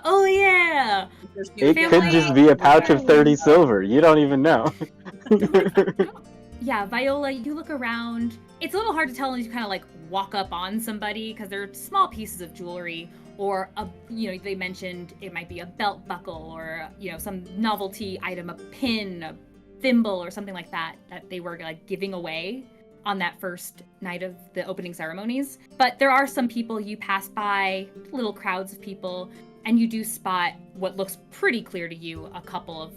Oh yeah! It Family- could just be a pouch of 30 silver. You don't even know. Yeah, Viola, you look around. It's a little hard to tell as you kind of like walk up on somebody because they're small pieces of jewelry, or they mentioned it might be a belt buckle or some novelty item, a pin, a thimble, or something like that they were like giving away on that first night of the opening ceremonies. But there are some people you pass by, little crowds of people, and you do spot what looks pretty clear to you, a couple of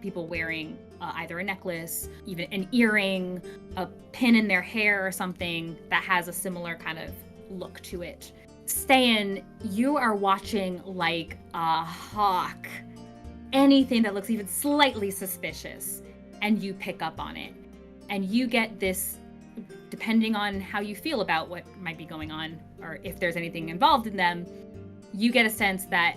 people wearing either a necklace, even an earring, a pin in their hair or something that has a similar kind of look to it. Ste'yn, you are watching like a hawk. Anything that looks even slightly suspicious, and you pick up on it. And you get this, depending on how you feel about what might be going on, or if there's anything involved in them, you get a sense that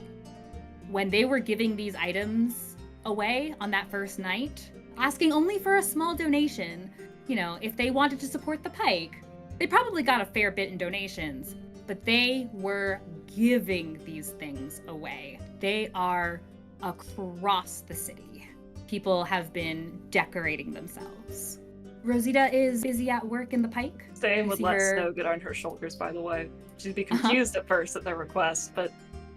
when they were giving these items away on that first night, asking only for a small donation, if they wanted to support the Pike, they probably got a fair bit in donations, but they were giving these things away. They are across the city. People have been decorating themselves. Rosita is busy at work in the Pike. Ste'yn You would see let her- Snow get on her shoulders, by the way. She'd be confused at first at their request, but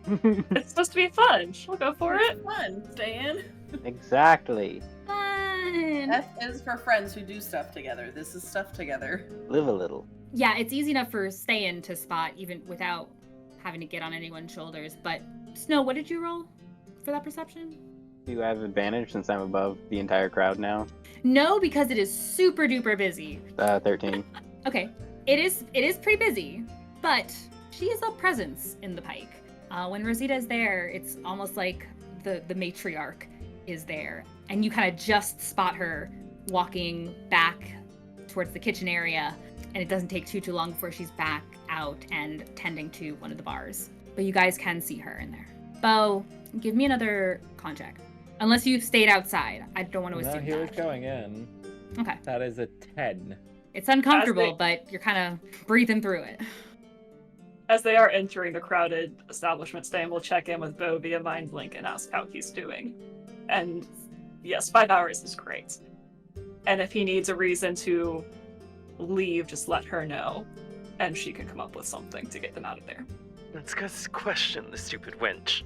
it's supposed to be fun. She'll go for it. It's fun, Ste'yn. Exactly. Fun! F is for friends who do stuff together. This is stuff together. Live a little. Yeah, it's easy enough for Ste'yn to spot even without having to get on anyone's shoulders. But Snow, what did you roll for that perception? Do you have advantage since I'm above the entire crowd now? No, because it is super duper busy. 13. Okay, it is pretty busy, but she is a presence in the Pike. When Rosita is there, it's almost like the matriarch is there, and you kind of just spot her walking back towards the kitchen area, and it doesn't take too long before she's back out and tending to one of the bars. But you guys can see her in there. Beau, give me another con check. Unless you've stayed outside. I don't want to No, assume he was that. going in. Okay. That is a 10. It's uncomfortable, As but you're kind of breathing through it. As they are entering the crowded establishment, Ste'yn will check in with Beau via Mind Link and ask how he's doing. And yes, 5 hours is great. And if he needs a reason to leave, just let her know, and she can come up with something to get them out of there. Let's go question the stupid wench.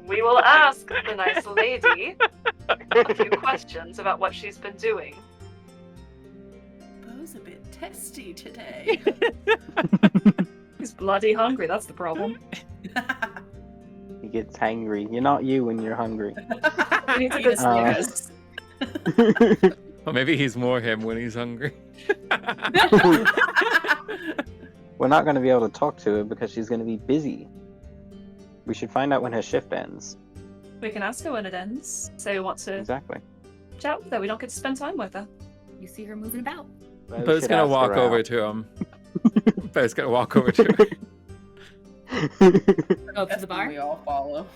We will ask the nice lady a few questions about what she's been doing. Beau's a bit testy today. He's bloody hungry, that's the problem. He gets hangry. You're not you when you're hungry. He needs a good Yes. sleep. Or maybe he's more him when he's hungry. We're not going to be able to talk to her because she's going to be busy. We should find out when her shift ends. We can ask her when it ends. Say we want to Exactly. chat with her. We don't get to spend time with her. You see her moving about. Well, we Beau's should gonna ask walk her over out. to him. Beau's gonna walk over to her. Go up to That's the when bar. we all follow.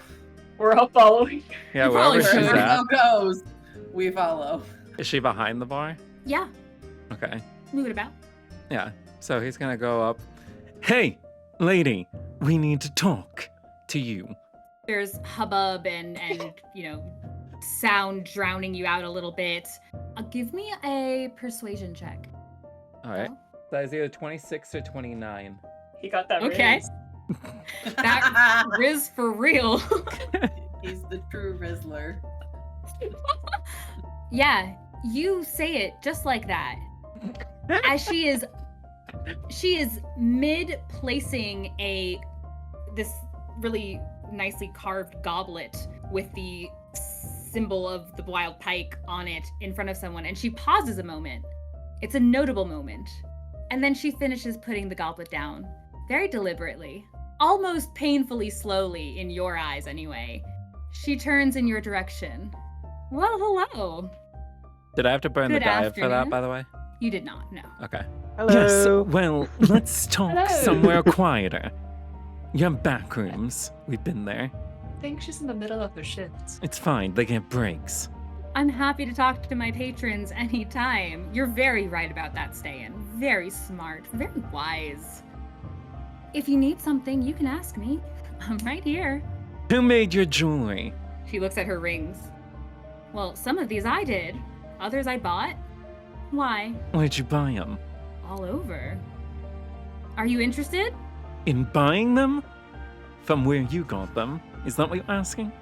We're all following. Yeah, You wherever probably she's should. at. Where Beau goes, we follow. Is she behind the bar? Yeah, Okay. moving about. Yeah. So he's gonna go up. Hey, lady, we need to talk to you. There's hubbub and sound drowning you out a little bit. Give me a persuasion check. All right. Beau. That is either 26 or 29. He got that Okay. raise. That Riz for real. He's the true Rizzler. Yeah, you say it just like that. As she is mid placing this really nicely carved goblet with the symbol of the wild pike on it in front of someone, and she pauses a moment. It's a notable moment. And then she finishes putting the goblet down, very deliberately, almost painfully slowly in your eyes anyway. She turns in your direction. Well, hello. Did I have to burn the Good dive for that, afternoon. by the way? You did not, no. Okay. Hello. Yes, well, let's talk Hello. somewhere quieter. You have back rooms. We've been there. I think she's in the middle of her shift. It's fine. They get breaks. I'm happy to talk to my patrons anytime. You're very right about that, Ste'yn. Very smart, very wise. If you need something, you can ask me. I'm right here. Who made your jewelry? She looks at her rings. Well, some of these I did. Others I bought. Why? Where'd you buy them? All over. Are you interested? In buying them? From where you got them? Is that what you're asking?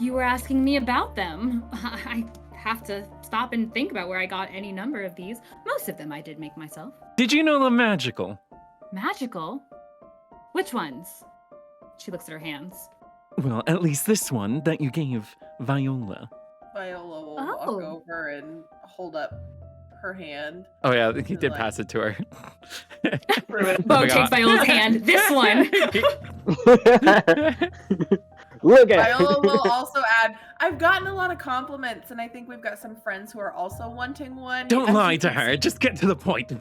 You were asking me about them. I have to stop and think about where I got any number of these. Most of them I did make myself. Did you know they're magical? Magical? Which ones? She looks at her hands. Well, at least this one that you gave Viola. Viola will Oh. walk over and hold up her hand. Oh yeah, he did Like- pass it to her. Ruin. Beau forgot. takes Viola's hand. This one. Look at Viola will also add, I've gotten a lot of compliments, and I think we've got some friends who are also wanting one. Don't As lie you to can her. see- Just get to the point.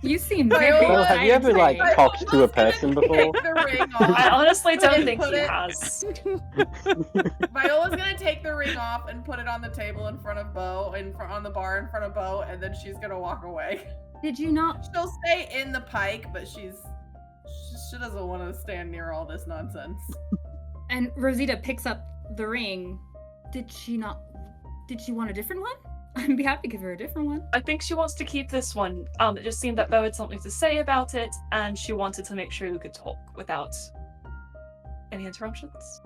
You seem Viola, very Well, have you ever excited. like talked to a Viola's gonna person take before? the ring off. I honestly don't and think put he it- has. Viola's gonna take the ring off and put it on the table in front of Beau, on the bar in front of Beau, and then she's gonna walk away. Did you not? She'll stay in the pike, but she doesn't want to stand near all this nonsense. And Rosita picks up the ring. Did she not? Did she want a different one? I'd be happy to give her a different one. I think she wants to keep this one. It just seemed that Beau had something to say about it, and she wanted to make sure we could talk without any interruptions.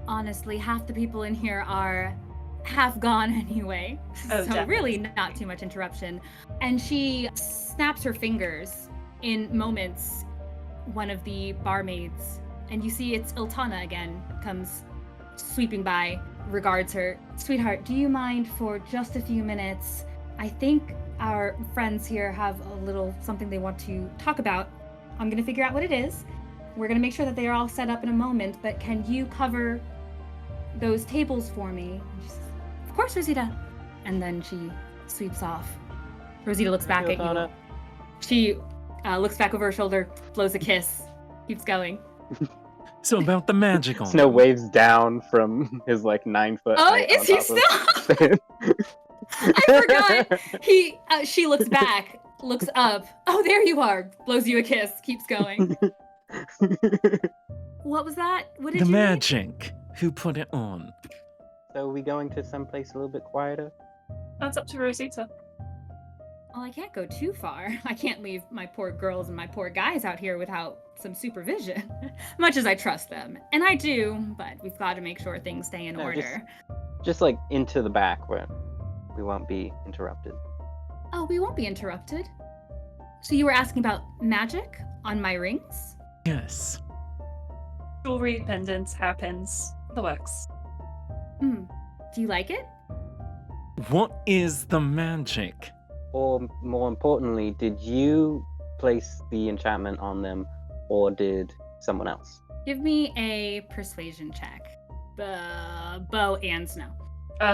Honestly, half the people in here are half gone anyway. Oh, So really not too much interruption. And she snaps her fingers. In moments, one of the barmaids, and you see it's Iltana again, comes sweeping by, regards her. Sweetheart, do you mind for just a few minutes? I think our friends here have a little something they want to talk about. I'm gonna figure out what it is. We're gonna make sure that they are all set up in a moment, but can you cover those tables for me? And she says, of course, Rosita. And then she sweeps off. Rosita looks back at you. She looks back over her shoulder, blows a kiss, keeps going. So about the magic on Snow waves down from his like 9 foot. Oh, height is on he top of still? Ste'yn. I forgot. She looks back, looks up. Oh, there you are. Blows you a kiss, keeps going. What was that? What did the you read? magic. Who put it on? So are we going to someplace a little bit quieter? That's up to Rosita. Well, I can't go too far. I can't leave my poor girls and my poor guys out here without some supervision. Much as I trust them. And I do, but we've got to make sure things stay in No, order. Just like into the back where we won't be interrupted. Oh, we won't be interrupted. So you were asking about magic on my rings? Yes. Jewelry, pendants, hairpins, the works. Hmm. Do you like it? What is the magic? Or more importantly, did you place the enchantment on them or did someone else? Give me a persuasion check. Beau and Snow.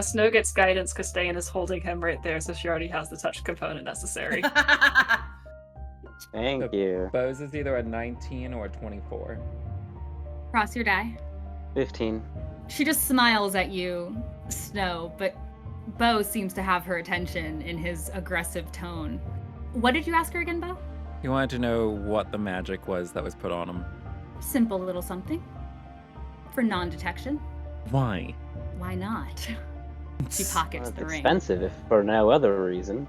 Snow gets guidance because Ste'yn is holding him right there, so she already has the touch component necessary. Thank you. Beau's is either a 19 or a 24. Cross your die. 15. She just smiles at you, Snow, but Beau seems to have her attention in his aggressive tone. What did you ask her again, Beau? You wanted to know what the magic was that was put on him. Simple little something. For non-detection. Why? Why not? She It's- pockets Well, the it's ring. expensive if for no other reason.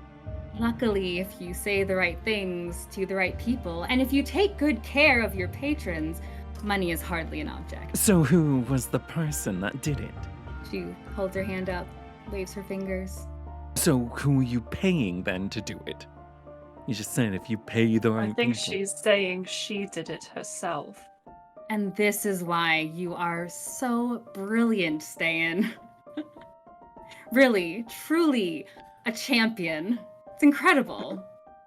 Luckily, if you say the right things to the right people, and if you take good care of your patrons, money is hardly an object. So who was the person that did it? She holds her hand up, waves her fingers. So who are you paying then to do it? You just said if you pay the right I think people. she's saying she did it herself. And this is why you are so brilliant, Ste'yn. Really, truly a champion. It's incredible.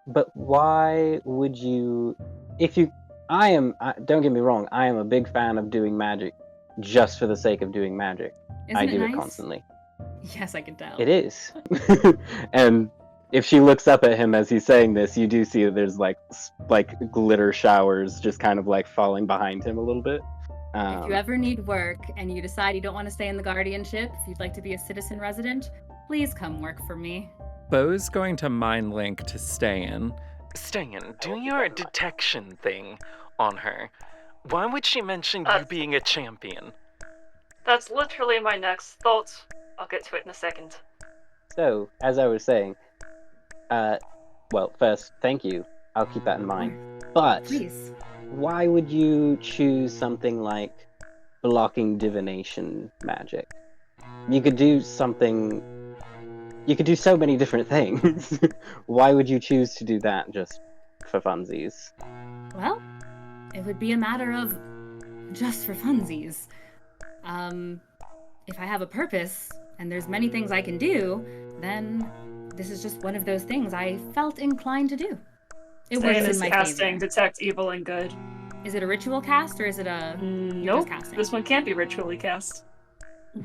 But why would you, don't get me wrong, I am a big fan of doing magic just for the sake of doing magic. Isn't I it do nice? it constantly. Yes, I can tell. It is. And if she looks up at him as he's saying this, you do see that there's like glitter showers just kind of like falling behind him a little bit. If you ever need work and you decide you don't want to stay in the guardianship, if you'd like to be a citizen resident, please come work for me. Beau's going to mind link to Ste'yn. Ste'yn, do your detection thing on her. Why would she mention you being a champion? That's literally my next thought. I'll get to it in a second. So, as I was saying, well, first, thank you. I'll keep that in mind. But Please. why would you choose something like blocking divination magic? You could do something. You could do so many different things. Why would you choose to do that just for funsies? Well, it would be a matter of just for funsies. If I have a purpose and there's many things I can do, then this is just one of those things I felt inclined to do. It works Ste'yn in is my casting favor. Detect Evil and Good. Is it a ritual cast or is it a Nope, casting? this one can't be ritually cast.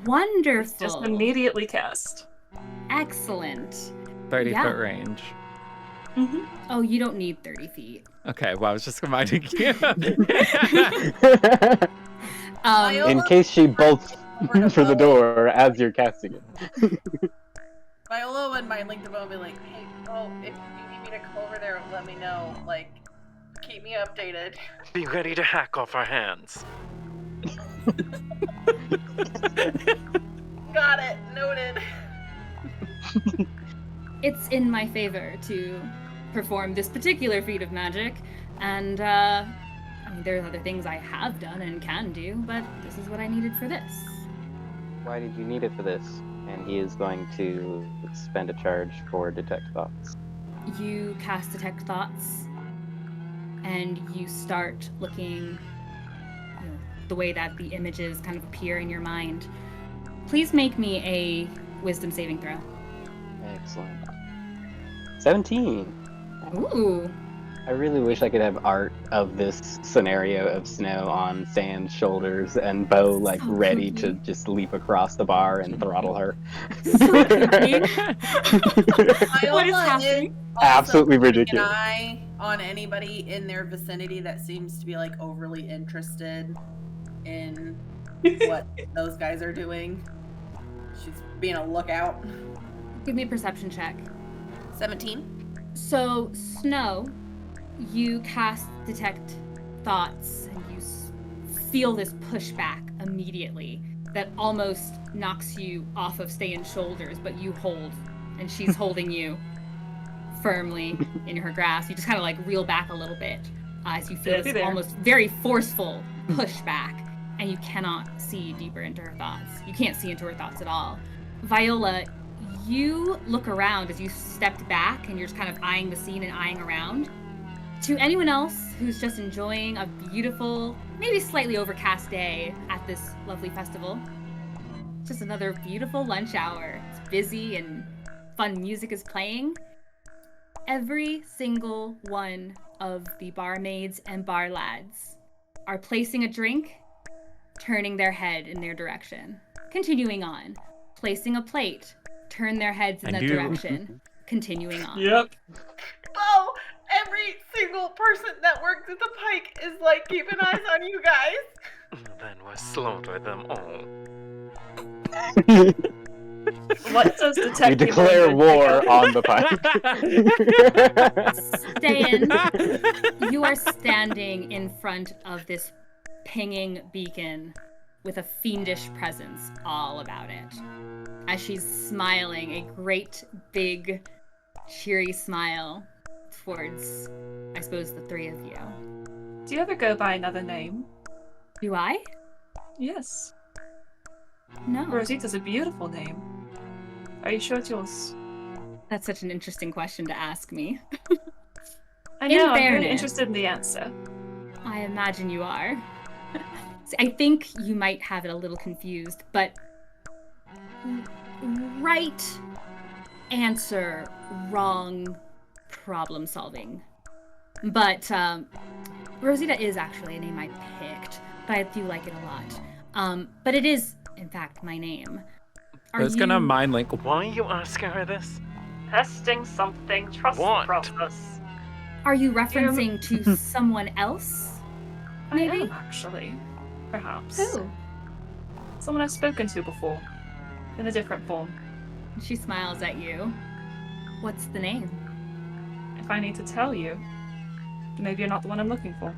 Wonderful? Just immediately cast. Excellent. 30 Yeah. foot range. Mm-hmm. Oh, you don't need 30 feet. Okay, well, I was just reminding you. Viola- In case she bolts for the door as you're casting it. Viola would mind link the bow and be like, hey, oh, if you need me to come over there, let me know. Like, keep me updated. Be ready to hack off our hands. Got it. Noted. It's in my favor to perform this particular feat of magic, and I mean, there's other things I have done and can do, but this is what I needed for this. Why did you need it for this? And he is going to spend a charge for Detect Thoughts. You cast Detect Thoughts, and you start looking, the way that the images kind of appear in your mind. Please make me a Wisdom saving throw. Excellent. 17! Ooh. I really wish I could have art of this scenario of Snow on Sand's shoulders and Beau like So ready creepy. to just leap across the bar and throttle her. So creepy. Viola is happening? also Absolutely keeping ridiculous. An eye on anybody in their vicinity that seems to be like overly interested in what those guys are doing. She's being a lookout. Give me a perception check. 17. So, Snow, you cast Detect Thoughts, and you feel this pushback immediately that almost knocks you off of Ste'yn's shoulders, but you hold, and she's holding you firmly in her grasp. You just kind of like reel back a little bit as you feel this almost very forceful pushback, and you cannot see deeper into her thoughts. You can't see into her thoughts at all. Viola, you look around as you stepped back, and you're just kind of eyeing the scene and eyeing around. To anyone else who's just enjoying a beautiful, maybe slightly overcast day at this lovely festival, just another beautiful lunch hour. It's busy and fun music is playing. Every single one of the barmaids and bar lads are placing a drink, turning their head in their direction, continuing on, placing a plate, turn their heads in that direction, continuing on. Yep. Beau, every single person that works at the Pike is like keeping eyes on you guys. Then we'll slaughter them all. What does We Detective declare Raymond war pick up? on the Pike. Ste'yn, you are standing in front of this pinging beacon with a fiendish presence all about it. As she's smiling, a great, big, cheery smile towards, I suppose, the three of you. Do you ever go by another name? Do I? Yes. No. Rosita's a beautiful name. Are you sure it's yours? That's such an interesting question to ask me. I In know, I'm very fairness. interested in the answer. I imagine you are. See, I think you might have it a little confused, but right answer, wrong problem solving. But Rosita is actually a name I picked, but I do like it a lot. But it is, in fact, my name. I was gonna mind link. Why are you asking her this? Testing something. Trust What? the process. Are you referencing to someone else? I Maybe? am, actually. Perhaps. Who? Someone I've spoken to before. In a different form. She smiles at you. What's the name? If I need to tell you, maybe you're not the one I'm looking for.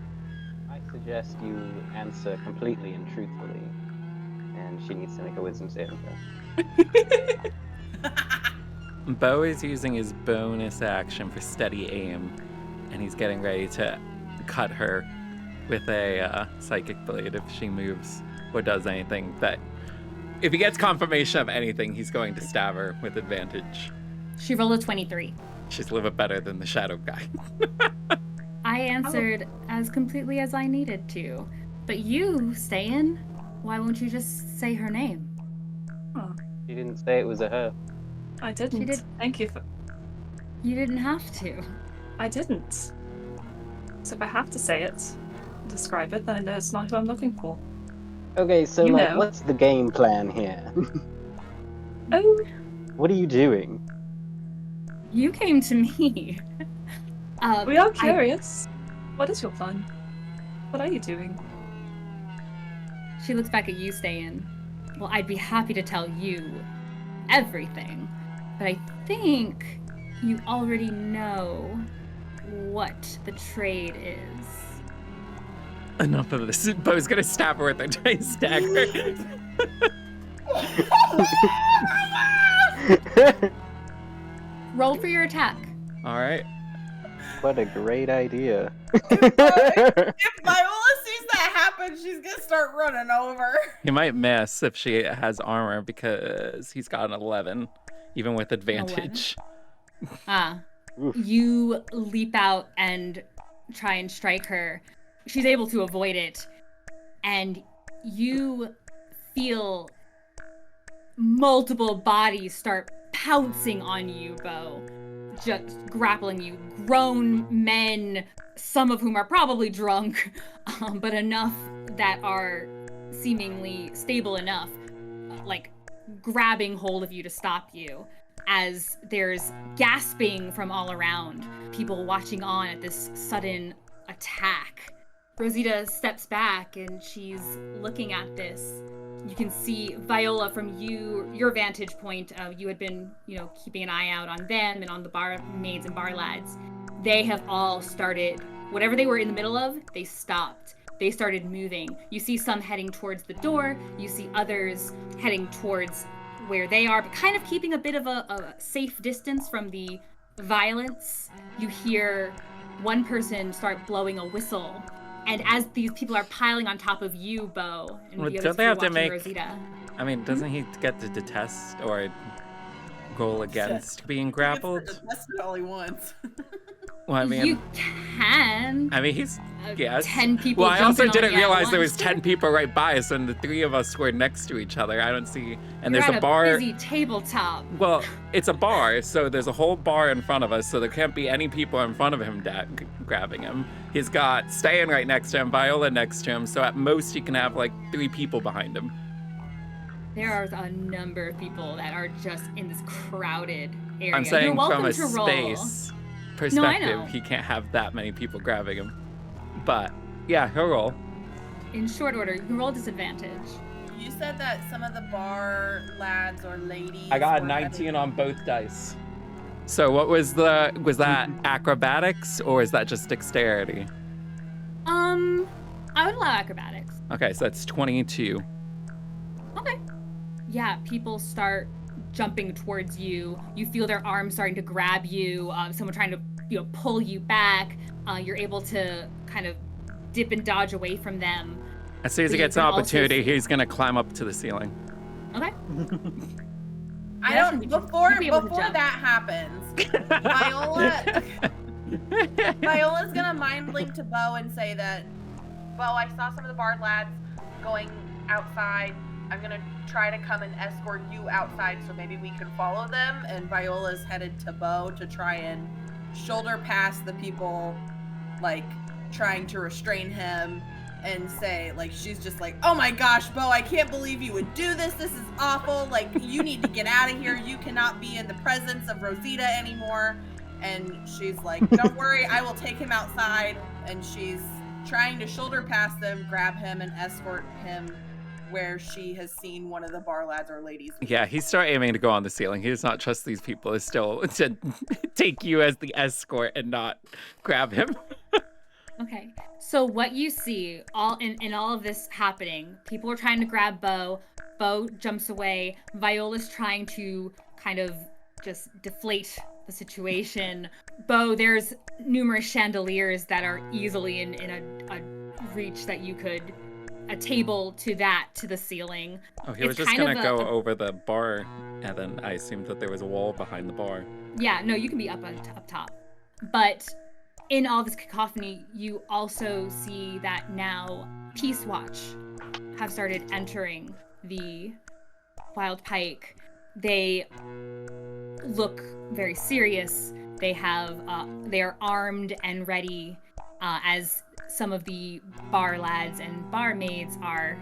I suggest you answer completely and truthfully. And she needs to make a wisdom saving throw. Beau is using his bonus action for steady aim, and he's getting ready to cut her with a psychic blade if she moves or does anything. That if he gets confirmation of anything, he's going to stab her with advantage. She rolled a 23. She's a little bit better than the shadow guy. I answered as completely as I needed to. But you, Ste'yn, why won't you just say her name? She didn't say it was a her. I didn't. She did. Thank you for... You didn't have to. I didn't. So if I have to say it, describe it, then I know it's not who I'm looking for. Okay, so You like, know. what's the game plan here? Oh, What are you doing? You came to me. We are curious. What is your plan? What are you doing? She looks back at you, Ste'yn. Well, I'd be happy to tell you everything, but I think you already know what the trade is. Enough of this. Beau's gonna stab her with a dice dagger. Roll for your attack. All right. What a great idea. If Viola sees that happen, she's gonna start running over. He might miss if she has armor because he's got an 11, even with advantage. You leap out and try and strike her. She's able to avoid it, and you feel multiple bodies start pouncing on you, Beau. Just grappling you. Grown men, some of whom are probably drunk, but enough that are seemingly stable enough, like grabbing hold of you to stop you. As there's gasping from all around, people watching on at this sudden attack. Rosita steps back and she's looking at this. You can see Viola from your vantage point. You had been, keeping an eye out on them and on the barmaids and bar lads. They have all started, whatever they were in the middle of, they stopped. They started moving. You see some heading towards the door. You see others heading towards where they are, but kind of keeping a bit of a safe distance from the violence. You hear one person start blowing a whistle. And as these people are piling on top of you, Beau, and the others they have to watching make? Rosita. I mean, doesn't he get to detest or roll against being grappled? That's all he wants. Well, I mean, you can. I mean, he's yes. 10 people. Well, I also jumping on didn't you at realize there once. was 10 people right by us, and the three of us were next to each other. I don't see, and You're there's at a bar. Busy tabletop. Well, it's a bar, so there's a whole bar in front of us, so there can't be any people in front of him grabbing him. He's got Ste'yn right next to him, Viola next to him, so at most he can have like 3 people behind him. There are a number of people that are just in this crowded area. I'm You're saying welcome from a to roll. space perspective, know. he can't have that many people grabbing him. But yeah, he'll roll. In short order, you can roll disadvantage. You said that some of the bar lads or ladies. I got a were 19 on both dice. So what was that acrobatics or is that just dexterity? I would allow acrobatics. Okay, so that's 22. Okay. Yeah, people start jumping towards you. You feel their arms starting to grab you. Someone trying to, pull you back. You're able to kind of dip and dodge away from them. As soon as he But you gets an can also opportunity, see- he's gonna climb up to the ceiling. Okay. I Yeah, don't. you'd Before be able to before jump. that happens, Viola's gonna mind link to Beau and say that, Beau, I saw some of the bar lads going outside. I'm gonna try to come and escort you outside, so maybe we can follow them. And Viola's headed to Beau to try and shoulder past the people, like trying to restrain him, and say, like, she's just like, oh my gosh, Beau, I can't believe you would do this. This is awful. Like, you need to get out of here. You cannot be in the presence of Rosita anymore. And she's like, don't worry, I will take him outside. And she's trying to shoulder past them, grab him, and escort him where she has seen one of the bar lads or ladies. Yeah, he started aiming to go on the ceiling. He does not trust these people to still to take you as the escort and not grab him. Okay. So what you see all in all of this happening, people are trying to grab Beau. Beau jumps away. Viola's trying to kind of just deflate the situation. Beau, there's numerous chandeliers that are easily in a reach that you could a table to the ceiling. Oh, he was It's just kind gonna of go over the bar, and then I assumed that there was a wall behind the bar. Yeah, no, you can be up top. But in all this cacophony, you also see that now Peace Watch have started entering the Wild Pike. They look very serious. They are armed and ready as some of the bar lads and barmaids are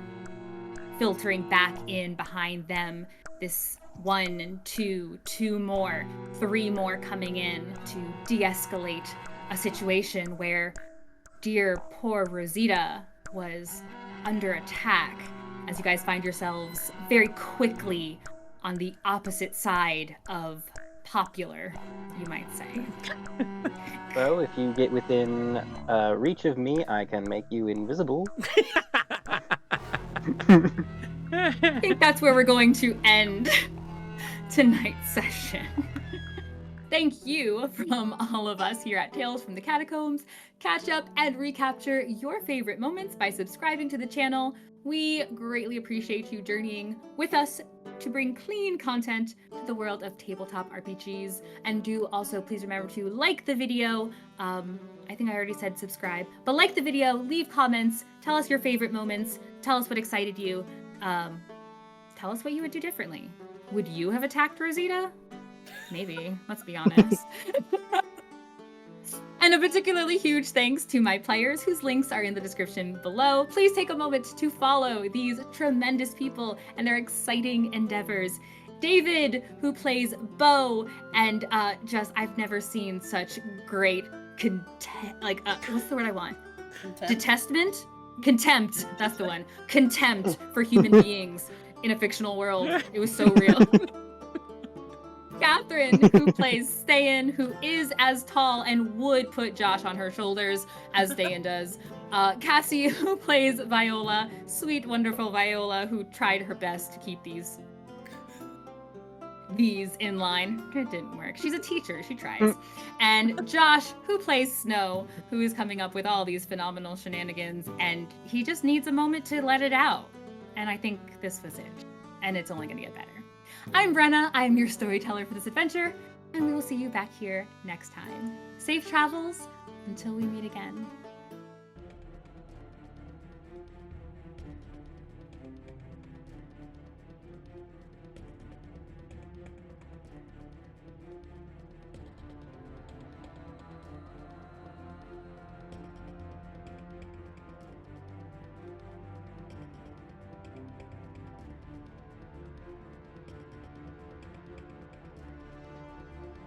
filtering back in behind them. This 1, 2 more, 3 more coming in to de-escalate a situation where dear poor Rosita was under attack, as you guys find yourselves very quickly on the opposite side of popular, you might say. Well, if you get within reach of me, I can make you invisible. I think that's where we're going to end tonight's session. Thank you from all of us here at Tales from the Catacombs. Catch up and recapture your favorite moments by subscribing to the channel. We greatly appreciate you journeying with us to bring clean content to the world of tabletop RPGs. And do also please remember to like the video. I think I already said subscribe, but like the video, leave comments, tell us your favorite moments, tell us what excited you, tell us what you would do differently. Would you have attacked Rosita? Maybe, let's be honest. And a particularly huge thanks to my players, whose links are in the description below. Please take a moment to follow these tremendous people and their exciting endeavors. David, who plays Beau, and I've never seen such great what's the word I want? Detestment? Contempt, that's the one. Contempt for human beings in a fictional world. It was so real. Catherine, who plays Ste'yn, who is as tall and would put Josh on her shoulders as Ste'yn does. Kassie, who plays Viola, sweet, wonderful Viola, who tried her best to keep these in line. It didn't work. She's a teacher, she tries. And Josh, who plays Snow, who is coming up with all these phenomenal shenanigans, and he just needs a moment to let it out. And I think this was it. And it's only gonna get better. I'm Brenna, I'm your storyteller for this adventure, and we will see you back here next time. Safe travels until we meet again.